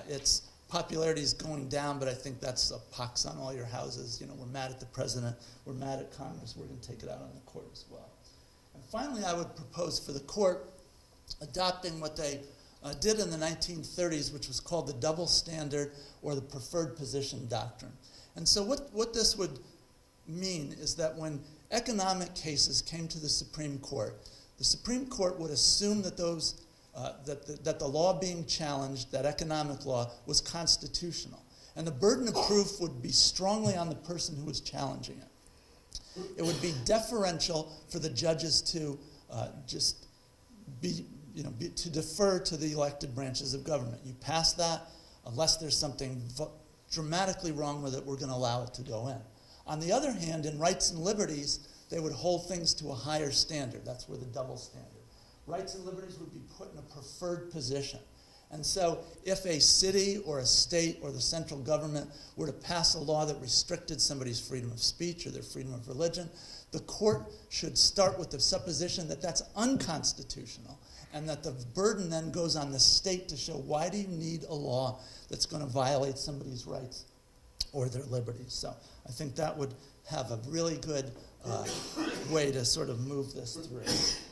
Its popularity is going down, but I think that's a pox on all your houses. We're mad at the president, we're mad at Congress, we're going to take it out on the court as well. And finally, I would propose for the court adopting what they did in the 1930s, which was called the double standard or the preferred position doctrine. And so what this would mean is that when economic cases came to the Supreme Court would assume that that the law being challenged, that economic law, was constitutional. And the burden of proof would be strongly on the person who was challenging it. It would be deferential for the judges to to defer to the elected branches of government. You pass that, unless there's something dramatically wrong with it, we're going to allow it to go in. On the other hand, in rights and liberties, they would hold things to a higher standard. That's where the double standard. Rights and liberties would be put in a preferred position. And so if a city or a state or the central government were to pass a law that restricted somebody's freedom of speech or their freedom of religion, the court should start with the supposition that that's unconstitutional and that the burden then goes on the state to show why do you need a law that's going to violate somebody's rights or their liberties. So I think that would have a really good way to sort of move this through.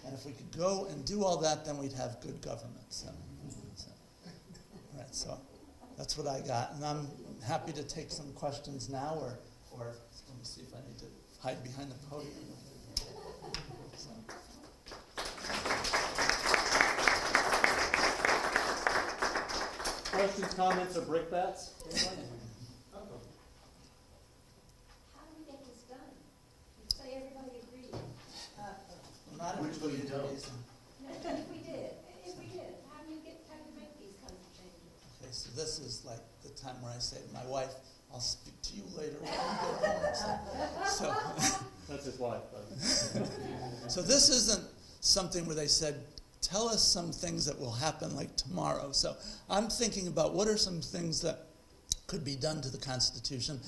And if we could go and do all that, then we'd have good government. So, all right, so that's what I got. And I'm happy to take some questions now, or let me see if I need to hide behind the podium. So. Questions, comments, or brickbats? Anybody? How do we get this done? You say everybody agreed. Not Which one you don't? No, if we did, how do you make these kinds of changes? Okay, so this is like the time where I say to my wife, I'll speak to you later when we get home. So, That's his wife. so this isn't something where they said, tell us some things that will happen like tomorrow. So I'm thinking about what are some things that could be done to the Constitution.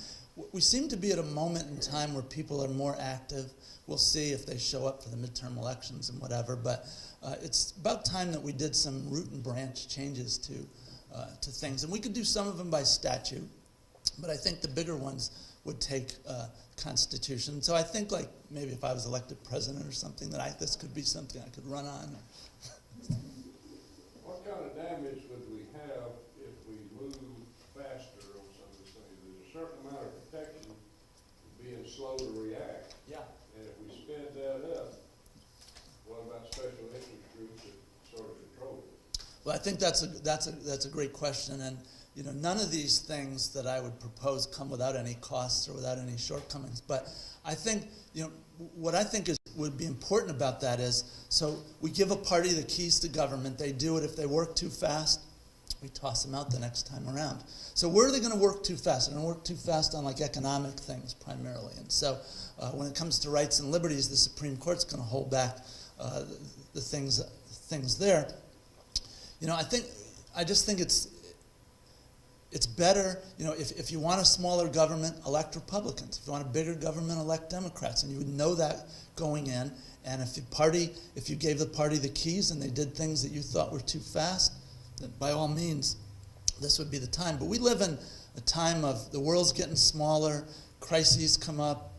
We seem to be at a moment in time where people are more active. We'll see if they show up for the midterm elections and whatever, but it's about time that we did some root and branch changes to things. And we could do some of them by statute, but I think the bigger ones would take Constitution. So I think like maybe if I was elected president or something, that this could be something I could run on. What kind of damage would we have if we move faster on some of these things? There's a certain amount of protection being slow to react. Yeah. And if we sped that up, what about special interest groups that sort of control it? Well, I think that's a great question, and none of these things that I would propose come without any costs or without any shortcomings. But I think what I think would be important about that is, so we give a party the keys to government. They do it. If they work too fast, we toss them out the next time around. So where are they going to work too fast? They're going to work too fast on like economic things primarily. And so when it comes to rights and liberties, the Supreme Court's going to hold back the things there. I just think it's better, if you want a smaller government, elect Republicans. If you want a bigger government, elect Democrats. And you would know that going in. And if you gave the party the keys and they did things that you thought were too fast, then by all means, this would be the time. But we live in a time of the world's getting smaller, crises come up,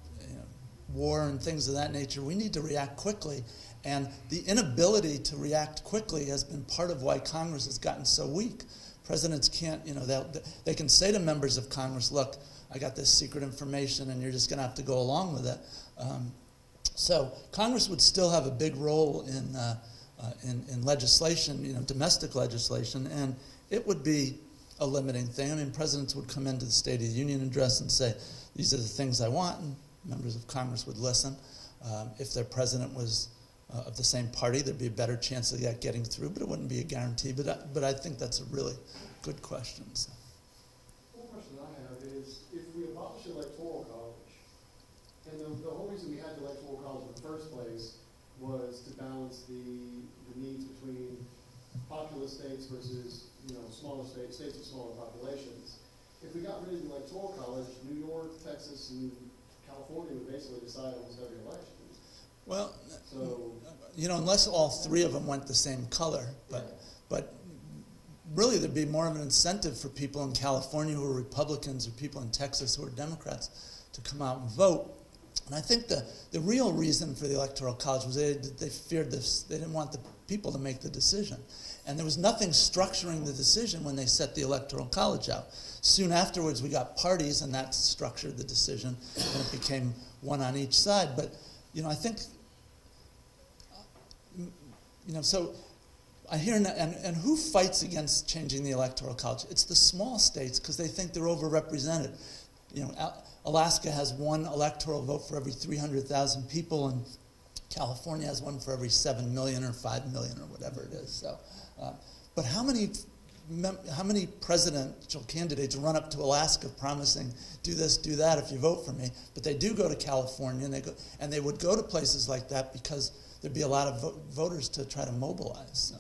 war and things of that nature. We need to react quickly. And the inability to react quickly has been part of why Congress has gotten so weak. Presidents can't, they can say to members of Congress, look, I got this secret information and you're just going to have to go along with it. So Congress would still have a big role in legislation, domestic legislation, and it would be a limiting thing. I mean, presidents would come into the State of the Union address and say, these are the things I want, and members of Congress would listen. If their president was of the same party, there'd be a better chance of that getting through, but it wouldn't be a guarantee. But I think that's a really good question. So. One question I have is, if we abolish the Electoral College, and the whole reason we had the Electoral College in the first place was to balance the needs between populous states versus smaller states with smaller populations. If we got rid of the Electoral College, New York, Texas, and California would basically decide almost every election. Well, So, unless all three of them went the same color, but really there'd be more of an incentive for people in California who are Republicans or people in Texas who are Democrats to come out and vote. And I think the real reason for the Electoral College was they feared this. They didn't want the people to make the decision. And there was nothing structuring the decision when they set the Electoral College out. Soon afterwards, we got parties, and that structured the decision, and it became one on each side. But I think, so I hear, and who fights against changing the Electoral College? It's the small states because they think they're overrepresented. Alaska has one electoral vote for every 300,000 people, and California has one for every 7 million or 5 million or whatever it is. So, but how many presidential candidates run up to Alaska promising, do this, do that if you vote for me? But they do go to California, and they would go to places like that because there'd be a lot of voters to try to mobilize.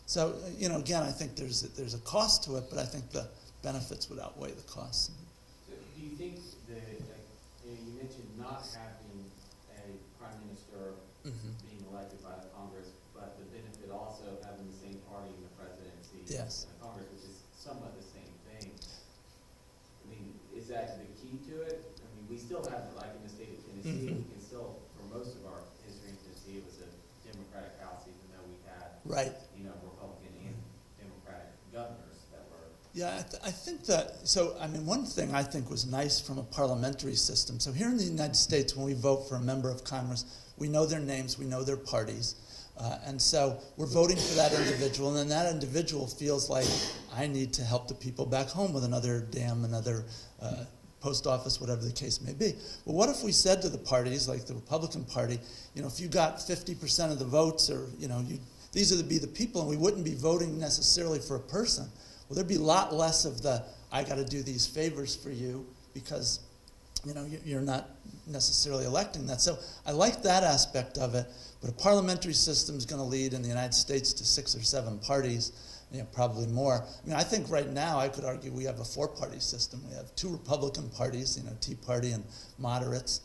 So again, I think there's a cost to it, but I think the benefits would outweigh the costs. So do you think you mentioned not having a prime minister being elected by the Congress, but the benefit also of having the same party in the presidency Yes. and the Congress, which is somewhat the same thing. I mean, is that the key to it? I mean, we still have, like in the state of Tennessee, we can still Right. Republican and Democratic governors that were. Yeah, I think that, so, I mean, one thing I think was nice from a parliamentary system. So here in the United States, when we vote for a member of Congress, we know their names, we know their parties. And so we're voting for that individual, and then that individual feels like, I need to help the people back home with another dam, another post office, whatever the case may be. Well, what if we said to the parties, like the Republican Party, if you got 50% of the votes, or, these are be the people, and we wouldn't be voting necessarily for a person. Well, there'd be a lot less of the, I got to do these favors for you, because you're not necessarily electing that. So I like that aspect of it, but a parliamentary system is going to lead in the United States to 6 or 7 parties, probably more. I mean, I think right now I could argue we have a 4-party system. We have 2 Republican parties, Tea Party and moderates,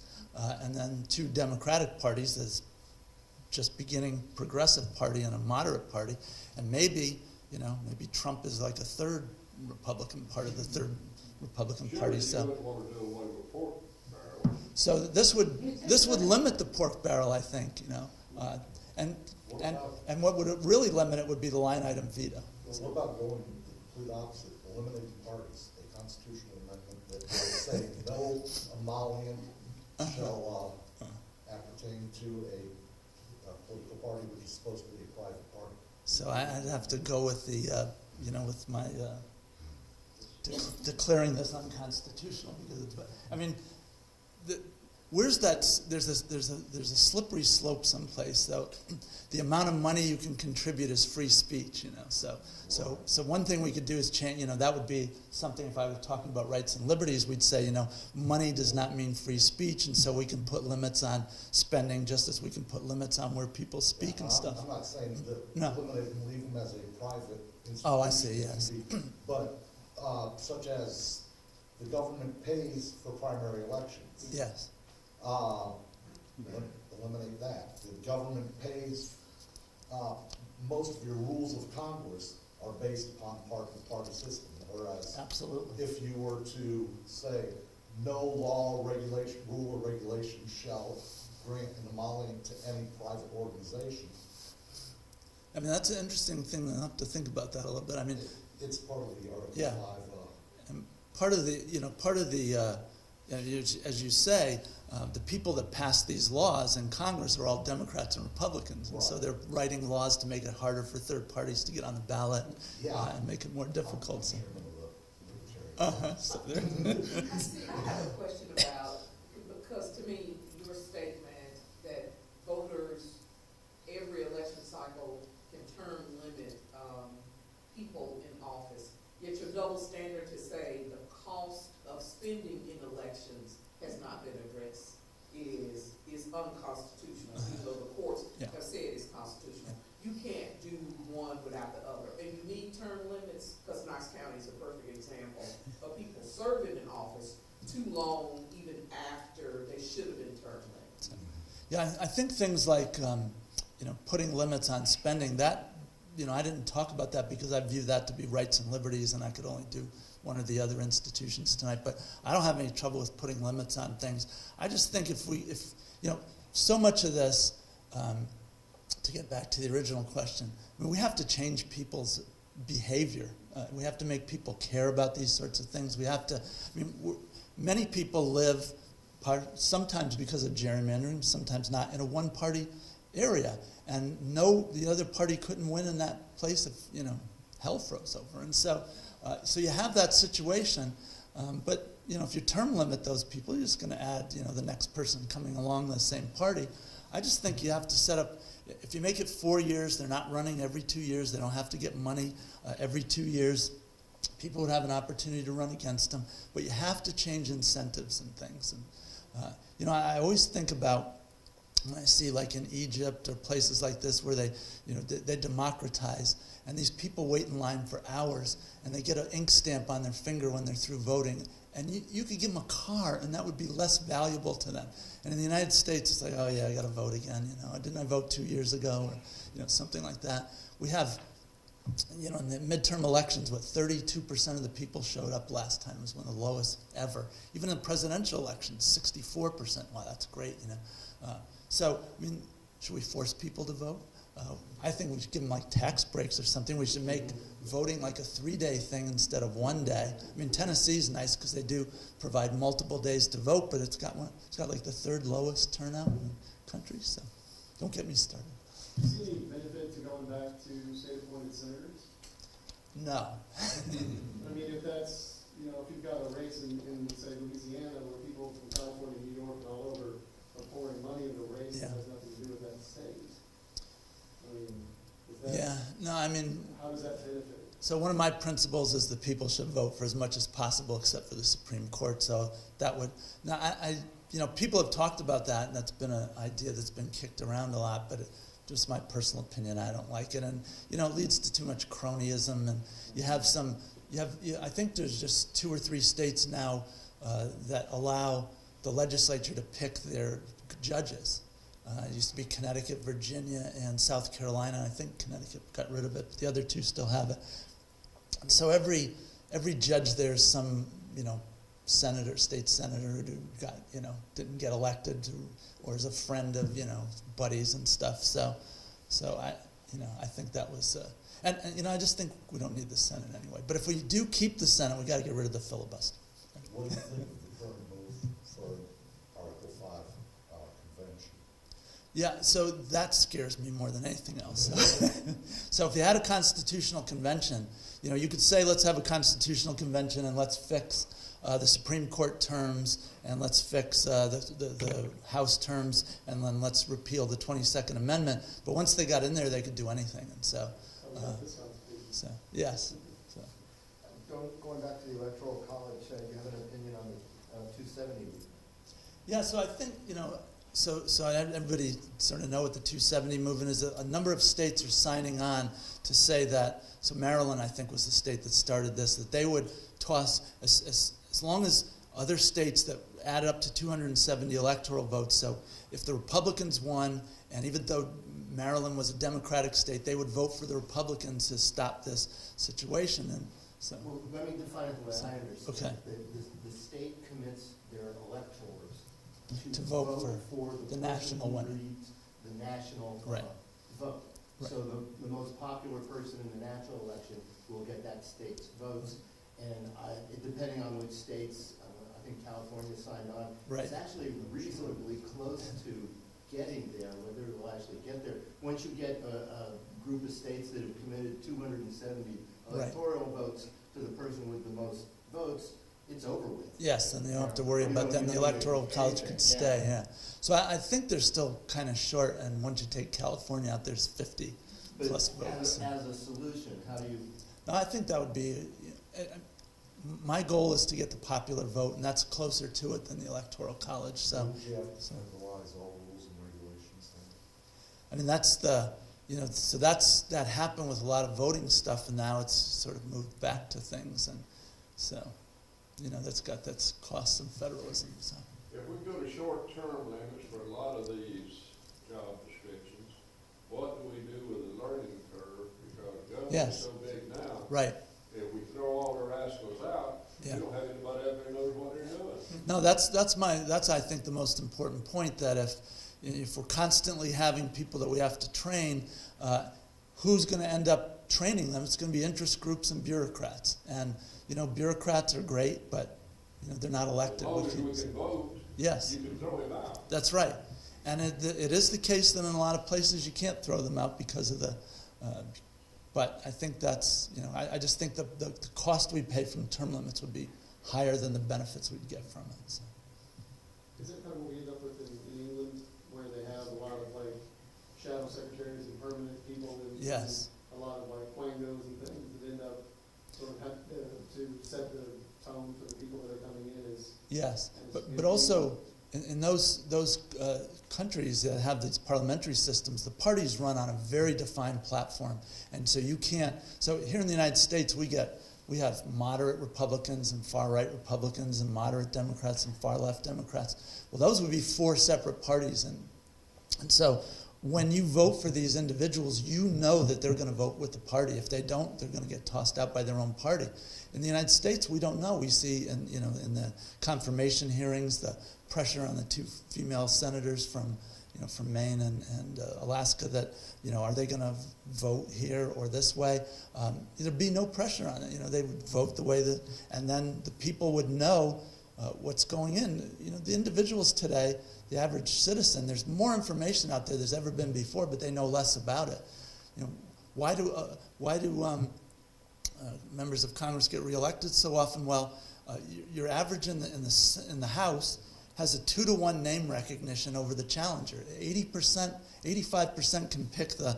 and then 2 Democratic parties, as just beginning progressive party and a moderate party, and maybe Trump is like a 3rd Republican part of the 3rd Republican Party. So. You wouldn't want to do away with pork barrel. So this would limit the pork barrel, I think, and what would really limit it would be the line item veto. Well, what about going the complete opposite, eliminating parties, a constitutional amendment that would say no emollient shall appertain to a political party which is supposed to be a private party? So I'd have to go with the, with my declaring this unconstitutional, because it's, I mean, where's that? There's a slippery slope someplace. So the amount of money you can contribute is free speech. So one thing we could do is change. That would be something. If I was talking about rights and liberties, we'd say money does not mean free speech, and so we can put limits on spending, just as we can put limits on where people speak and stuff. I'm not saying that No. eliminate and leave them as a private institution. Oh, I see. Yes. But such as the government pays for primary elections. Yes. Eliminate that. The government pays, most of your rules of Congress are based upon party system, whereas Absolutely. if you were to say, no law, regulation, rule or regulation shall grant an emollient to any private organization. I mean, that's an interesting thing. I'll have to think about that a little bit. I mean, It's part of the Article Yeah. 5. and part of the, as you say, the people that pass these laws in Congress are all Democrats and Republicans, and so Right. they're writing laws to make it harder for third parties to get on the ballot and make it more difficult. So. Chairman of the Libertarian. So there- I have a question about, because to me, your statement that voters, every election cycle can term limit people in office, yet your double standard to say the cost of spending in elections has not been addressed is unconstitutional, even though the courts Yeah. have said it's constitutional. You can't do one without the other, and you need term limits, because Knox County is a perfect example of people serving in office too long, even after they should have been term limits. Yeah, I think things like putting limits on spending, that I didn't talk about that because I view that to be rights and liberties, and I could only do one of the other institutions tonight. But I don't have any trouble with putting limits on things. I just think if so much of this, to get back to the original question, I mean, we have to change people's behavior. We have to make people care about these sorts of things. We have to. Many people live, sometimes because of gerrymandering, sometimes not, in a one-party area, and the other party couldn't win in that place if hell froze over. And so you have that situation, but if you term limit those people, you're just going to add the next person coming along the same party. I just think you have to set up. If you make it 4 years, they're not running every 2 years. They don't have to get money every 2 years. People would have an opportunity to run against them, but you have to change incentives and things. And I always think about when I see, like in Egypt or places like this, where they democratize, and these people wait in line for hours, and they get an ink stamp on their finger when they're through voting, and you could give them a car, and that would be less valuable to them. And in the United States, it's like, oh yeah, I got to vote again. Didn't I vote 2 years ago, or something like that. We have, in the midterm elections, 32% of the people showed up last time. It was one of the lowest ever. Even in presidential elections, 64%. Wow, that's great. So, should we force people to vote? I think we should give them like tax breaks or something. We should make voting like a 3-day thing instead of 1 day. I mean, Tennessee's nice because they do provide multiple days to vote, but it's got like the 3rd lowest turnout in the country. So, don't get me started. Do you see any benefit to going back to state-appointed senators? No. I mean, if that's, you know, if you've got a race in say, Louisiana, where people from California, New York, and all over are pouring money into a race that has nothing to do with that state. I mean, is that, Yeah. No, I mean, how does that benefit? so one of my principles is that people should vote for as much as possible, except for the Supreme Court. So that would, now I you know, people have talked about that, and that's been an idea that's been kicked around a lot, but just my personal opinion, I don't like it. And, you know, it leads to too much cronyism, and I think there's just 2 or 3 states now that allow the legislature to pick their judges. It used to be Connecticut, Virginia, and South Carolina. I think Connecticut got rid of it, but the other 2 still have it. And so every judge there is some, you know, state senator who got, you know, didn't get elected or is a friend of, you know, buddies and stuff. So I think that was, and you know, I just think we don't need the Senate anyway. But if we do keep the Senate, we got to get rid of the filibuster. What do you think of the current move for Article 5 convention? Yeah, so that scares me more than anything else. So if you had a constitutional convention, you know, you could say, let's have a constitutional convention and let's fix the Supreme Court terms, and let's fix the House terms, and then let's repeal the 22nd Amendment. But once they got in there, they could do anything. And so yes. So. Going back to the Electoral College, do you have an opinion on the 270? Yeah, so I think, you know, so everybody sort of know what the 270 movement is. A number of states are signing on to say that, so Maryland, I think, was the state that started this, that they would toss, as long as other states that add up to 270 electoral votes, so if the Republicans won, and even though Maryland was a Democratic state, they would vote for the Republicans to stop this situation. And so, well, let me define it the way I understand. Okay. The state commits their electors to vote for the national one. The national Right. vote. Right. So the most popular person in the national election will get that state's votes. And depending on which states, I think California signed on, Right. it's actually reasonably close to getting there, whether it will actually get there. Once you get a group of states that have committed 270 electoral votes to the person with the most votes, it's over with. Yes, and they don't have to worry about then the Electoral College could stay, yeah. So I think they're still kind of short, and once you take California out, there's 50 plus votes. As a solution, how do you? No, I think that would be, my goal is to get the popular vote, and that's closer to it than the Electoral College, so. Would you have to centralize all rules and regulations then? I mean, that's the, you know, so that happened with a lot of voting stuff, and now it's sort of moved back to things, and so, you know, that's cost some federalism, so. If we go to short-term limits for a lot of these job descriptions, what do we do with the learning curve? Because government's so big now. Right. If we throw all the rascals out, Yeah. we don't have anybody up there knows what they're doing. No, that's I think the most important point, that if we're constantly having people that we have to train, who's going to end up training them? It's going to be interest groups and bureaucrats. And, you know, bureaucrats are great, but, you know, they're not elected. As long as we can vote, yes. you can throw him out. That's right. And it is the case that in a lot of places you can't throw them out because of the, but I think that's, you know, I just think the cost we pay from term limits would be higher than the benefits we'd get from it. So. Is that kind of what we end up with in England, where they have a lot of like shadow secretaries and permanent people, and Yes. a lot of like quangos and things that end up sort of have to set the tone for the people that are coming in as. Yes, but also in those countries that have these parliamentary systems, the parties run on a very defined platform, and so you can't. So here in the United States, we have moderate Republicans and far right Republicans and moderate Democrats and far left Democrats. Well, those would be 4 separate parties, and so when you vote for these individuals, you know that they're going to vote with the party. If they don't, they're going to get tossed out by their own party. In the United States, we don't know. We see, in the confirmation hearings, the pressure on the 2 female senators from from Maine and Alaska that, are they going to vote here or this way? There'd be no pressure on it. They would vote the way that, and then the people would know what's going in. The individuals today, the average citizen, there's more information out there there's ever been before, but they know less about it. Why do members of Congress get reelected so often? Well, your average in the House has a 2-to-1 name recognition over the challenger. 80%, 85% can pick the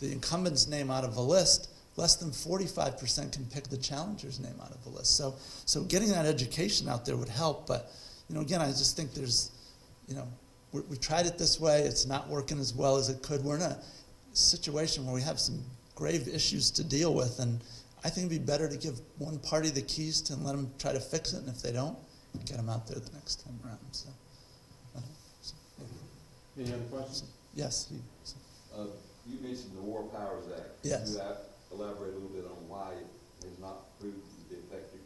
incumbent's name out of a list. Less than 45% can pick the challenger's name out of a list. So getting that education out there would help. But again, I just think there's, we tried it this way. It's not working as well as it could. We're in a situation where we have some grave issues to deal with, and I think it'd be better to give one party the keys to and let them try to fix it, and if they don't, get them out there the next time around. So, Any other questions? yes. You mentioned the War Powers Act. Yes. Can you elaborate a little bit on why it has not proved to be effective?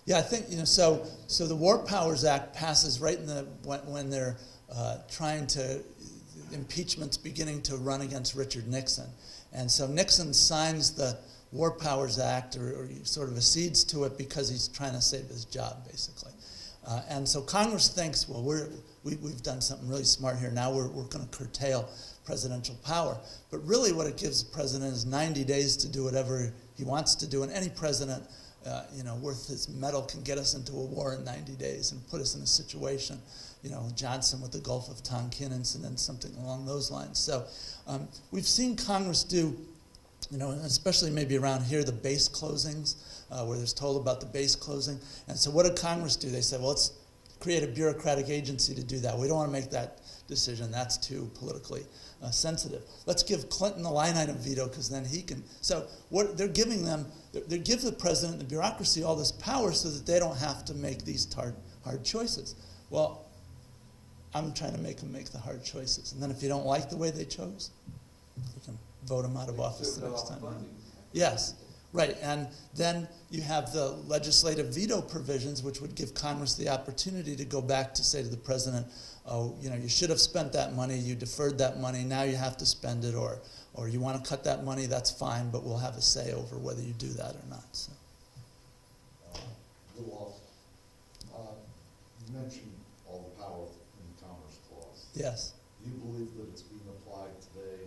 Yeah, I think, so the War Powers Act passes right in when they're trying to, impeachment's beginning to run against Richard Nixon. And so Nixon signs the War Powers Act or sort of accedes to it because he's trying to save his job, basically. And so Congress thinks, well, we've done something really smart here. Now we're going to curtail presidential power. But really what it gives the president is 90 days to do whatever he wants to do. And any president, worth his medal can get us into a war in 90 days and put us in a situation, Johnson with the Gulf of Tonkin incident, something along those lines. So we've seen Congress do, especially maybe around here, the base closings, where there's told about the base closing. And so what did Congress do? They said, well, let's create a bureaucratic agency to do that. We don't want to make that decision. That's too politically sensitive. Let's give Clinton the line item veto because then he can. So what they're giving them, they give the president, the bureaucracy, all this power so that they don't have to make these hard choices. Well, I'm trying to make them make the hard choices. And then if you don't like the way they chose, you can vote them out of office the next time. Yes. Right, and then you have the legislative veto provisions, which would give Congress the opportunity to go back to say to the president, oh, you should have spent that money, you deferred that money, now you have to spend it, or you want to cut that money, that's fine, but we'll have a say over whether you do that or not. So. Little off. You mentioned all the power in the Commerce Clause. Yes. Do you believe that it's being applied today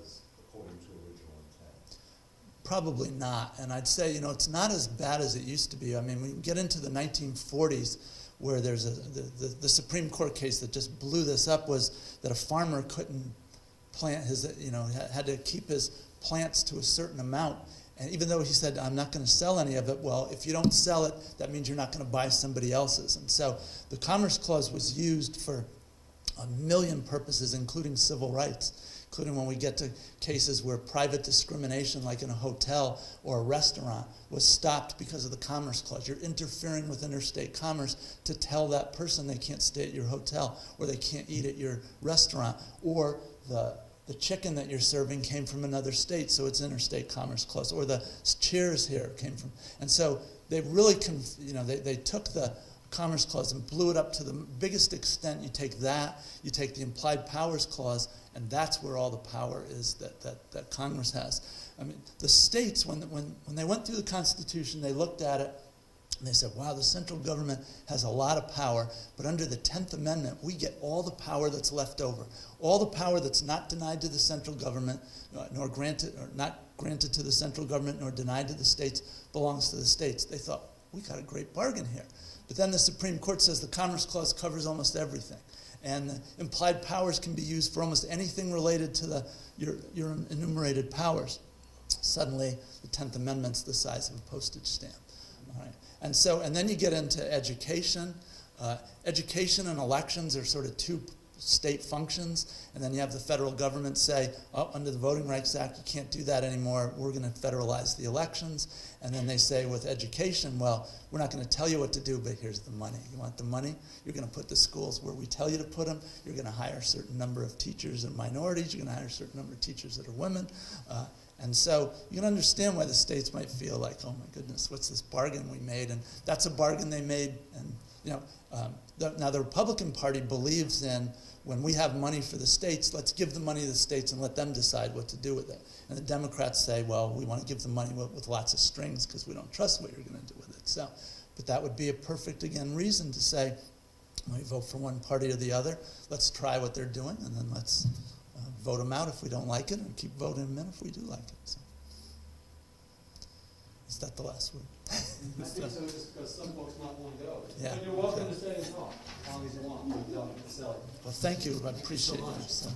as according to original intent? Probably not, and I'd say, it's not as bad as it used to be. I mean, we get into the 1940s where there's the Supreme Court case that just blew this up was that a farmer couldn't plant his, had to keep his plants to a certain amount. And even though he said, I'm not going to sell any of it, well, if you don't sell it, that means you're not going to buy somebody else's. And so the Commerce Clause was used for a million purposes, including civil rights, including when we get to cases where private discrimination, like in a hotel or a restaurant, was stopped because of the Commerce Clause. You're interfering with interstate commerce to tell that person they can't stay at your hotel or they can't eat at your restaurant, or the chicken that you're serving came from another state, so it's interstate commerce clause, or the chairs here came from. And so they really, they took the Commerce Clause and blew it up to the biggest extent. You take that, you take the implied powers clause, and that's where all the power is that Congress has. I mean, the states, when they went through the Constitution, they looked at it, and they said, wow, the central government has a lot of power, but under the 10th Amendment, we get all the power that's left over. All the power that's not denied to the central government, nor granted, or not granted to the central government, nor denied to the states, belongs to the states. They thought, we got a great bargain here. But then the Supreme Court says the Commerce Clause covers almost everything. And the implied powers can be used for almost anything related to your enumerated powers. Suddenly, the 10th Amendment's the size of a postage stamp. All right. And then you get into education. Education and elections are sort of two state functions, and then you have the federal government say, oh, under the Voting Rights Act, you can't do that anymore, we're going to federalize the elections. And then they say with education, well, we're not going to tell you what to do, but here's the money. You want the money? You're going to put the schools where we tell you to put them. You're going to hire a certain number of teachers and minorities. You're going to hire a certain number of teachers that are women. And so you can understand why the states might feel like, oh my goodness, what's this bargain we made? And that's a bargain they made. And now the Republican Party believes in when we have money for the states, let's give the money to the states and let them decide what to do with it. And the Democrats say, well, we want to give the money with lots of strings because we don't trust what you're going to do with it. So, but that would be a perfect, again, reason to say, we vote for one party or the other. Let's try what they're doing, and then let's vote them out if we don't like it, and keep voting them in if we do like it. So. Is that the last word? I think so, just because some folks might want to go. Yeah. And you're welcome to stay and talk, as long as you want. Dr. Pacelle. Well, thank you. I appreciate so much. it. So.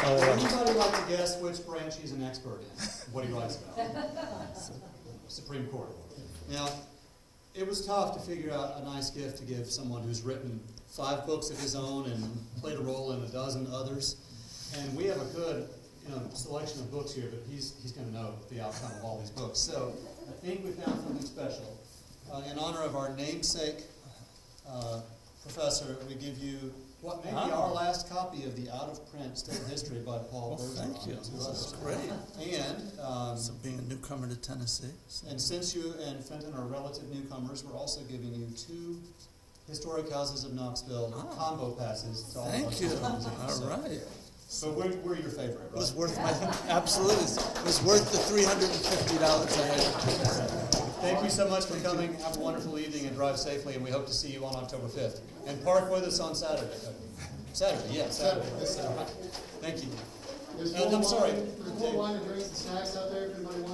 Would anybody like to guess which branch he's an expert in? What he writes about? Supreme Court. Now, it was tough to figure out a nice gift to give someone who's written 5 books of his own and played a role in a dozen others. And we have a good selection of books here, but he's going to know the outcome of all these books. So I think we found something special. In honor of our namesake professor, we give you what may be our last copy of the out-of-print State History by Paul Bergeron. Thank you. That's great. And so being a newcomer to Tennessee. So. And since you and Fenton are relative newcomers, we're also giving you 2 historic houses of Knoxville combo passes to all of us. Thank you. All right. So we're your favorite, right? It was worth absolutely. It was worth the $350 I had. Thank you so much for coming. Have a wonderful evening and drive safely, and we hope to see you on October 5th. And park with us on Saturday. Saturday. This Saturday. Thank you. There's I'm sorry. There's one line of drinks and snacks out there if anybody wants.